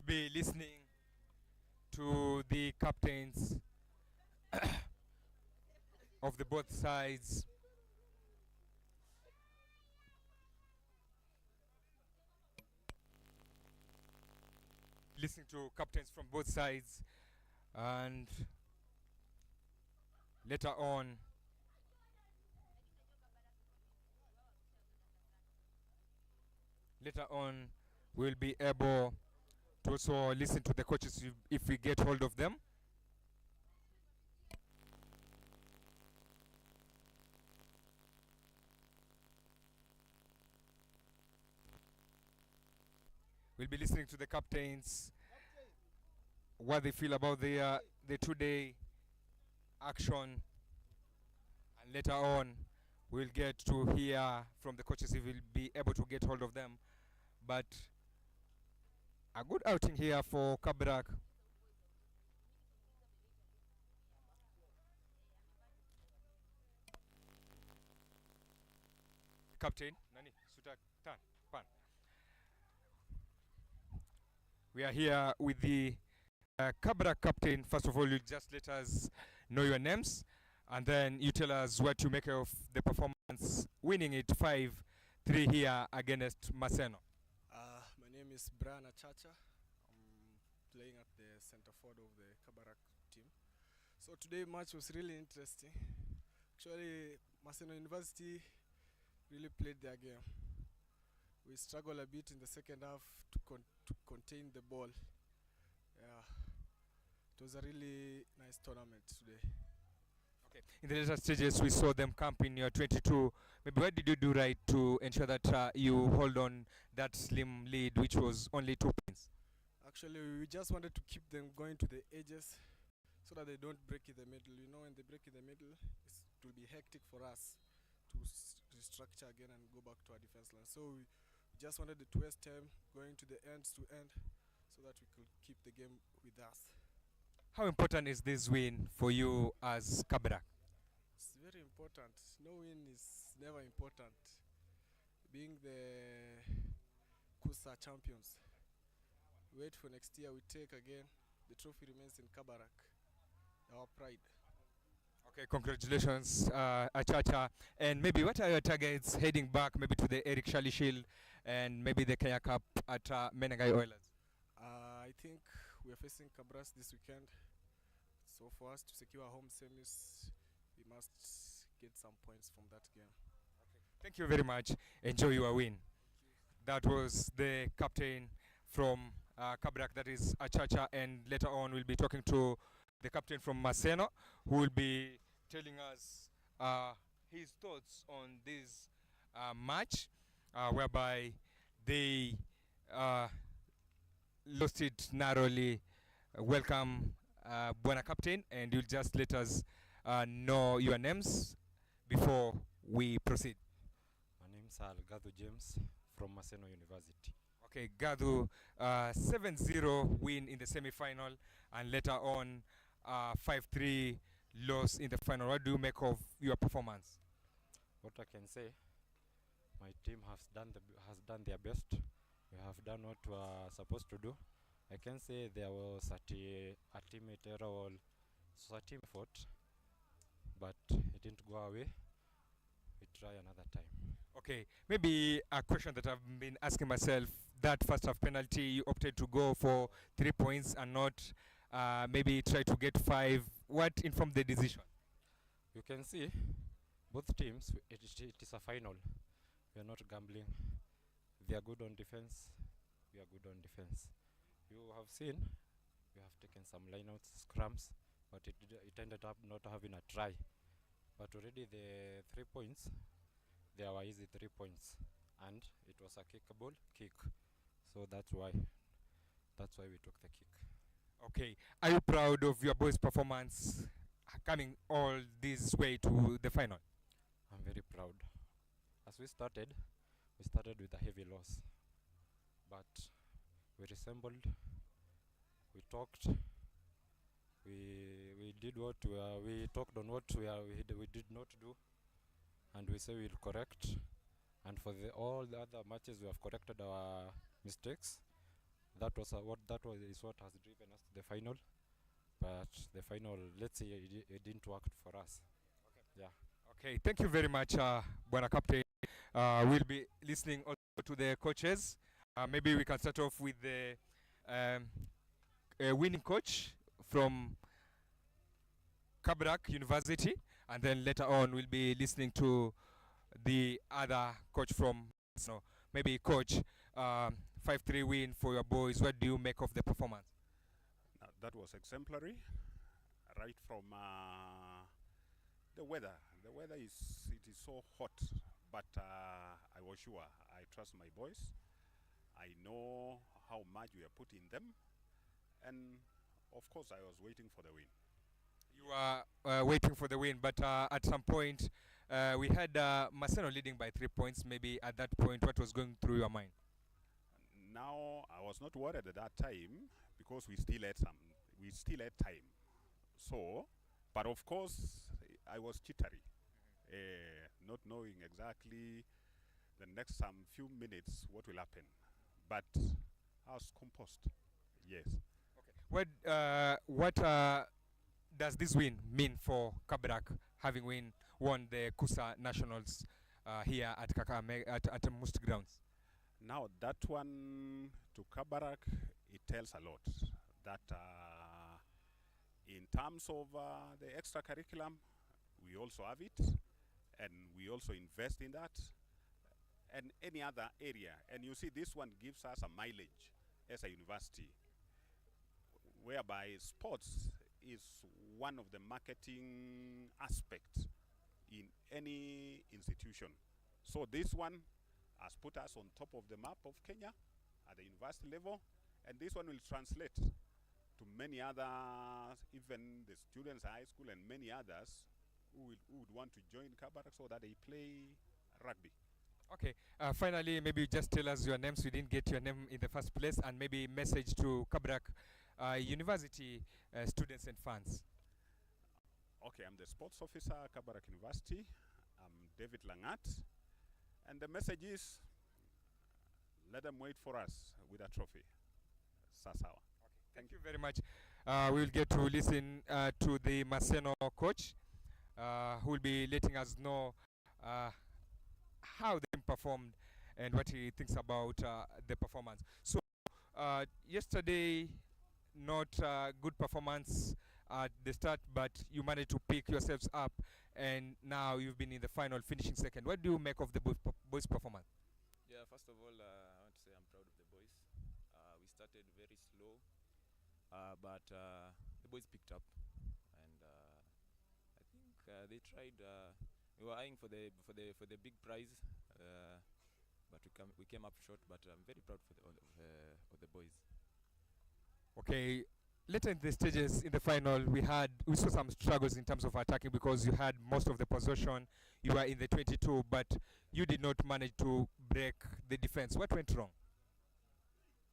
Be listening to the captains of the both sides. Listening to captains from both sides, and later on we'll be able to also listen to the coaches if we get hold of them. We'll be listening to the captains, what they feel about the two-day action, and later on we'll get to hear from the coaches if we'll be able to get hold of them. But a good outing here for Kabrak. Captain, Nani, Sutak, Tan, Pan. We are here with the Kabrak captain. First of all, you just let us know your names, and then you tell us what you make of the performance, winning it 5-3 here against Maseno. My name is Brian Achacha. I'm playing at the center forward of the Kabarak team. So today match was really interesting. Actually, Maseno University really played their game. We struggled a bit in the second half to contain the ball. Yeah, it was a really nice tournament today. Okay. In the later stages, we saw them camp in your 22. Maybe what did you do right to ensure that you hold on that slim lead, which was only 2 points? Actually, we just wanted to keep them going to the edges so that they don't break in the middle. You know, when they break in the middle, it will be hectic for us to restructure again and go back to our defense line. So we just wanted to waste time going to the ends to end so that we could keep the game with us. How important is this win for you as Kabrak? It's very important. No win is never important. Being the KUSF champions, wait for next year, we take again. The trophy remains in Kabarak, our pride. Okay, congratulations, Achacha. And maybe what are your targets heading back, maybe to the Eric Shali Shield and maybe the Kenya Cup at Menengai Oilers? I think we are facing Cabras this weekend. So for us to secure home semis, we must get some points from that game. Thank you very much. Enjoy your win. That was the captain from Kabrak, that is Achacha, and later on we'll be talking to the captain from Maseno, who will be telling us his thoughts on this match, whereby they lost it narrowly. Welcome, Buena Captain, and you'll just let us know your names before we proceed. My name is Algado James from Maseno University. Okay, Gadu, 7-0 win in the semi-final, and later on 5-3 loss in the final. What do you make of your performance? What I can say, my team has done their best. We have done what we are supposed to do. I can say there was a teammate error, or so a team effort, but it didn't go away. We try another time. Okay, maybe a question that I've been asking myself, that first half penalty, you opted to go for 3 points and not maybe try to get 5. What informed the decision? You can see both teams, it is a final. We are not gambling. They are good on defense. We are good on defense. You have seen we have taken some lineouts, scrums, but it ended up not having a try. But already the 3 points, they were easy 3 points, and it was a kickable kick. So that's why we took the kick. Okay, are you proud of your boys' performance coming all this way to the final? I'm very proud. As we started with a heavy loss, but we resembled, we talked, we did what we talked on what we did not do, and we say we'll correct. And for all the other matches, we have corrected our mistakes. That was what has driven us to the final. But the final, let's say it didn't work for us. Okay. Yeah. Okay, thank you very much, Buena Captain. We'll be listening also to the coaches. Maybe we can start off with the winning coach from Kabrak University, and then later on we'll be listening to the other coach from, so maybe coach, 5-3 win for your boys. What do you make of the performance? That was exemplary, right from the weather. The weather is so hot, but I was sure. I trust my boys. I know how much we are putting them, and of course I was waiting for the win. You are waiting for the win, but at some point we had Maseno leading by 3 points. Maybe at that point, what was going through your mind? Now I was not worried at that time because we still had time. So, but of course I was jittery, not knowing exactly the next few minutes what will happen. But I was composed. Yes. Okay. What does this win mean for Kabrak, having won the KUSF Nationals here at Kakame at most grounds? Now that one to Kabarak, it tells a lot that in terms of the extra curriculum, we also have it, and we also invest in that, and any other area. And you see, this one gives us a mileage as a university, whereby sports is one of the marketing aspects in any institution. So this one has put us on top of the map of Kenya at the university level, and this one will translate to many others, even the students high school and many others who would want to join Kabarak so that they play rugby. Okay, finally, maybe just tell us your names. We didn't get your name in the first place, and maybe message to Kabrak University students and fans. Okay, I'm the sports officer at Kabarak University. I'm David Langat. And the message is, let them wait for us with a trophy. Sasawa. Okay. Thank you very much. We'll get to listen to the Maseno coach, who will be letting us know how they performed and what he thinks about the performance. So yesterday, not good performance at the start, but you managed to pick yourselves up, and now you've been in the final, finishing second. What do you make of the boys' performance? Yeah, first of all, I want to say I'm proud of the boys. We started very slow, but the boys picked up, and I think they tried. We were eyeing for the big prize, but we came up short. But I'm very proud for of the boys. Okay, later in the stages in the final, we saw some struggles in terms of attacking because you had most of the possession. You were in the 22, but you did not manage to break the defense. What went wrong?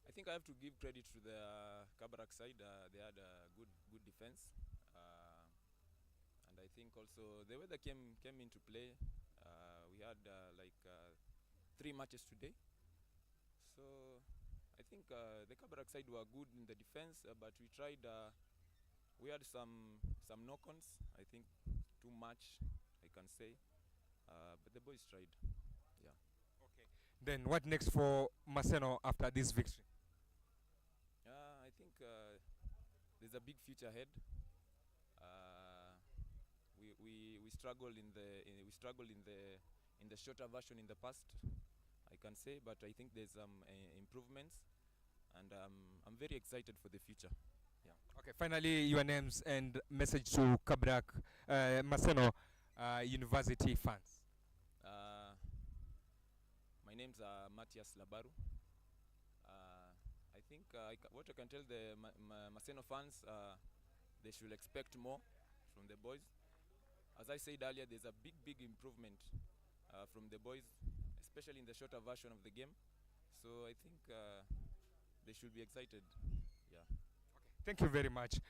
I think I have to give credit to the Kabarak side. They had a good defense, and I think also the weather came into play. We had 3 matches today, so I think the Kabarak side were good in the defense, but we tried. We had some knock-ons. I think too much, I can say, but the boys tried. Yeah. Okay. Then what next for Maseno after this victory? I think there's a big future ahead. We struggled in the shorter version in the past, I can say, but I think there's some improvements, and I'm very excited for the future. Yeah. Okay. Finally, your names and message to Kabrak Maseno University fans. My name's Matthias Labaru. I think what I can tell the Maseno fans, they should expect more from the boys. As I said earlier, there's a big improvement from the boys, especially in the shorter version of the game. So I think they should be excited. Yeah. Okay. Thank you very much.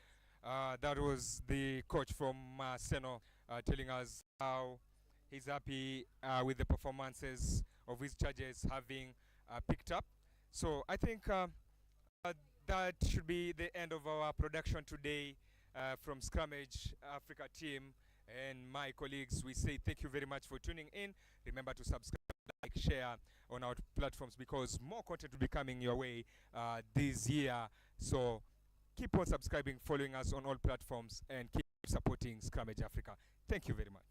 That was the coach from Maseno telling us how he's happy with the performances of his charges having picked up. So I think that should be the end of our production today from Scrummage Africa team and my colleagues. We say thank you very much for tuning in. Remember to subscribe, like, share on our platforms because more content will be coming your way this year. So keep on subscribing, following us on all platforms, and keep supporting Scrummage Africa. Thank you very much.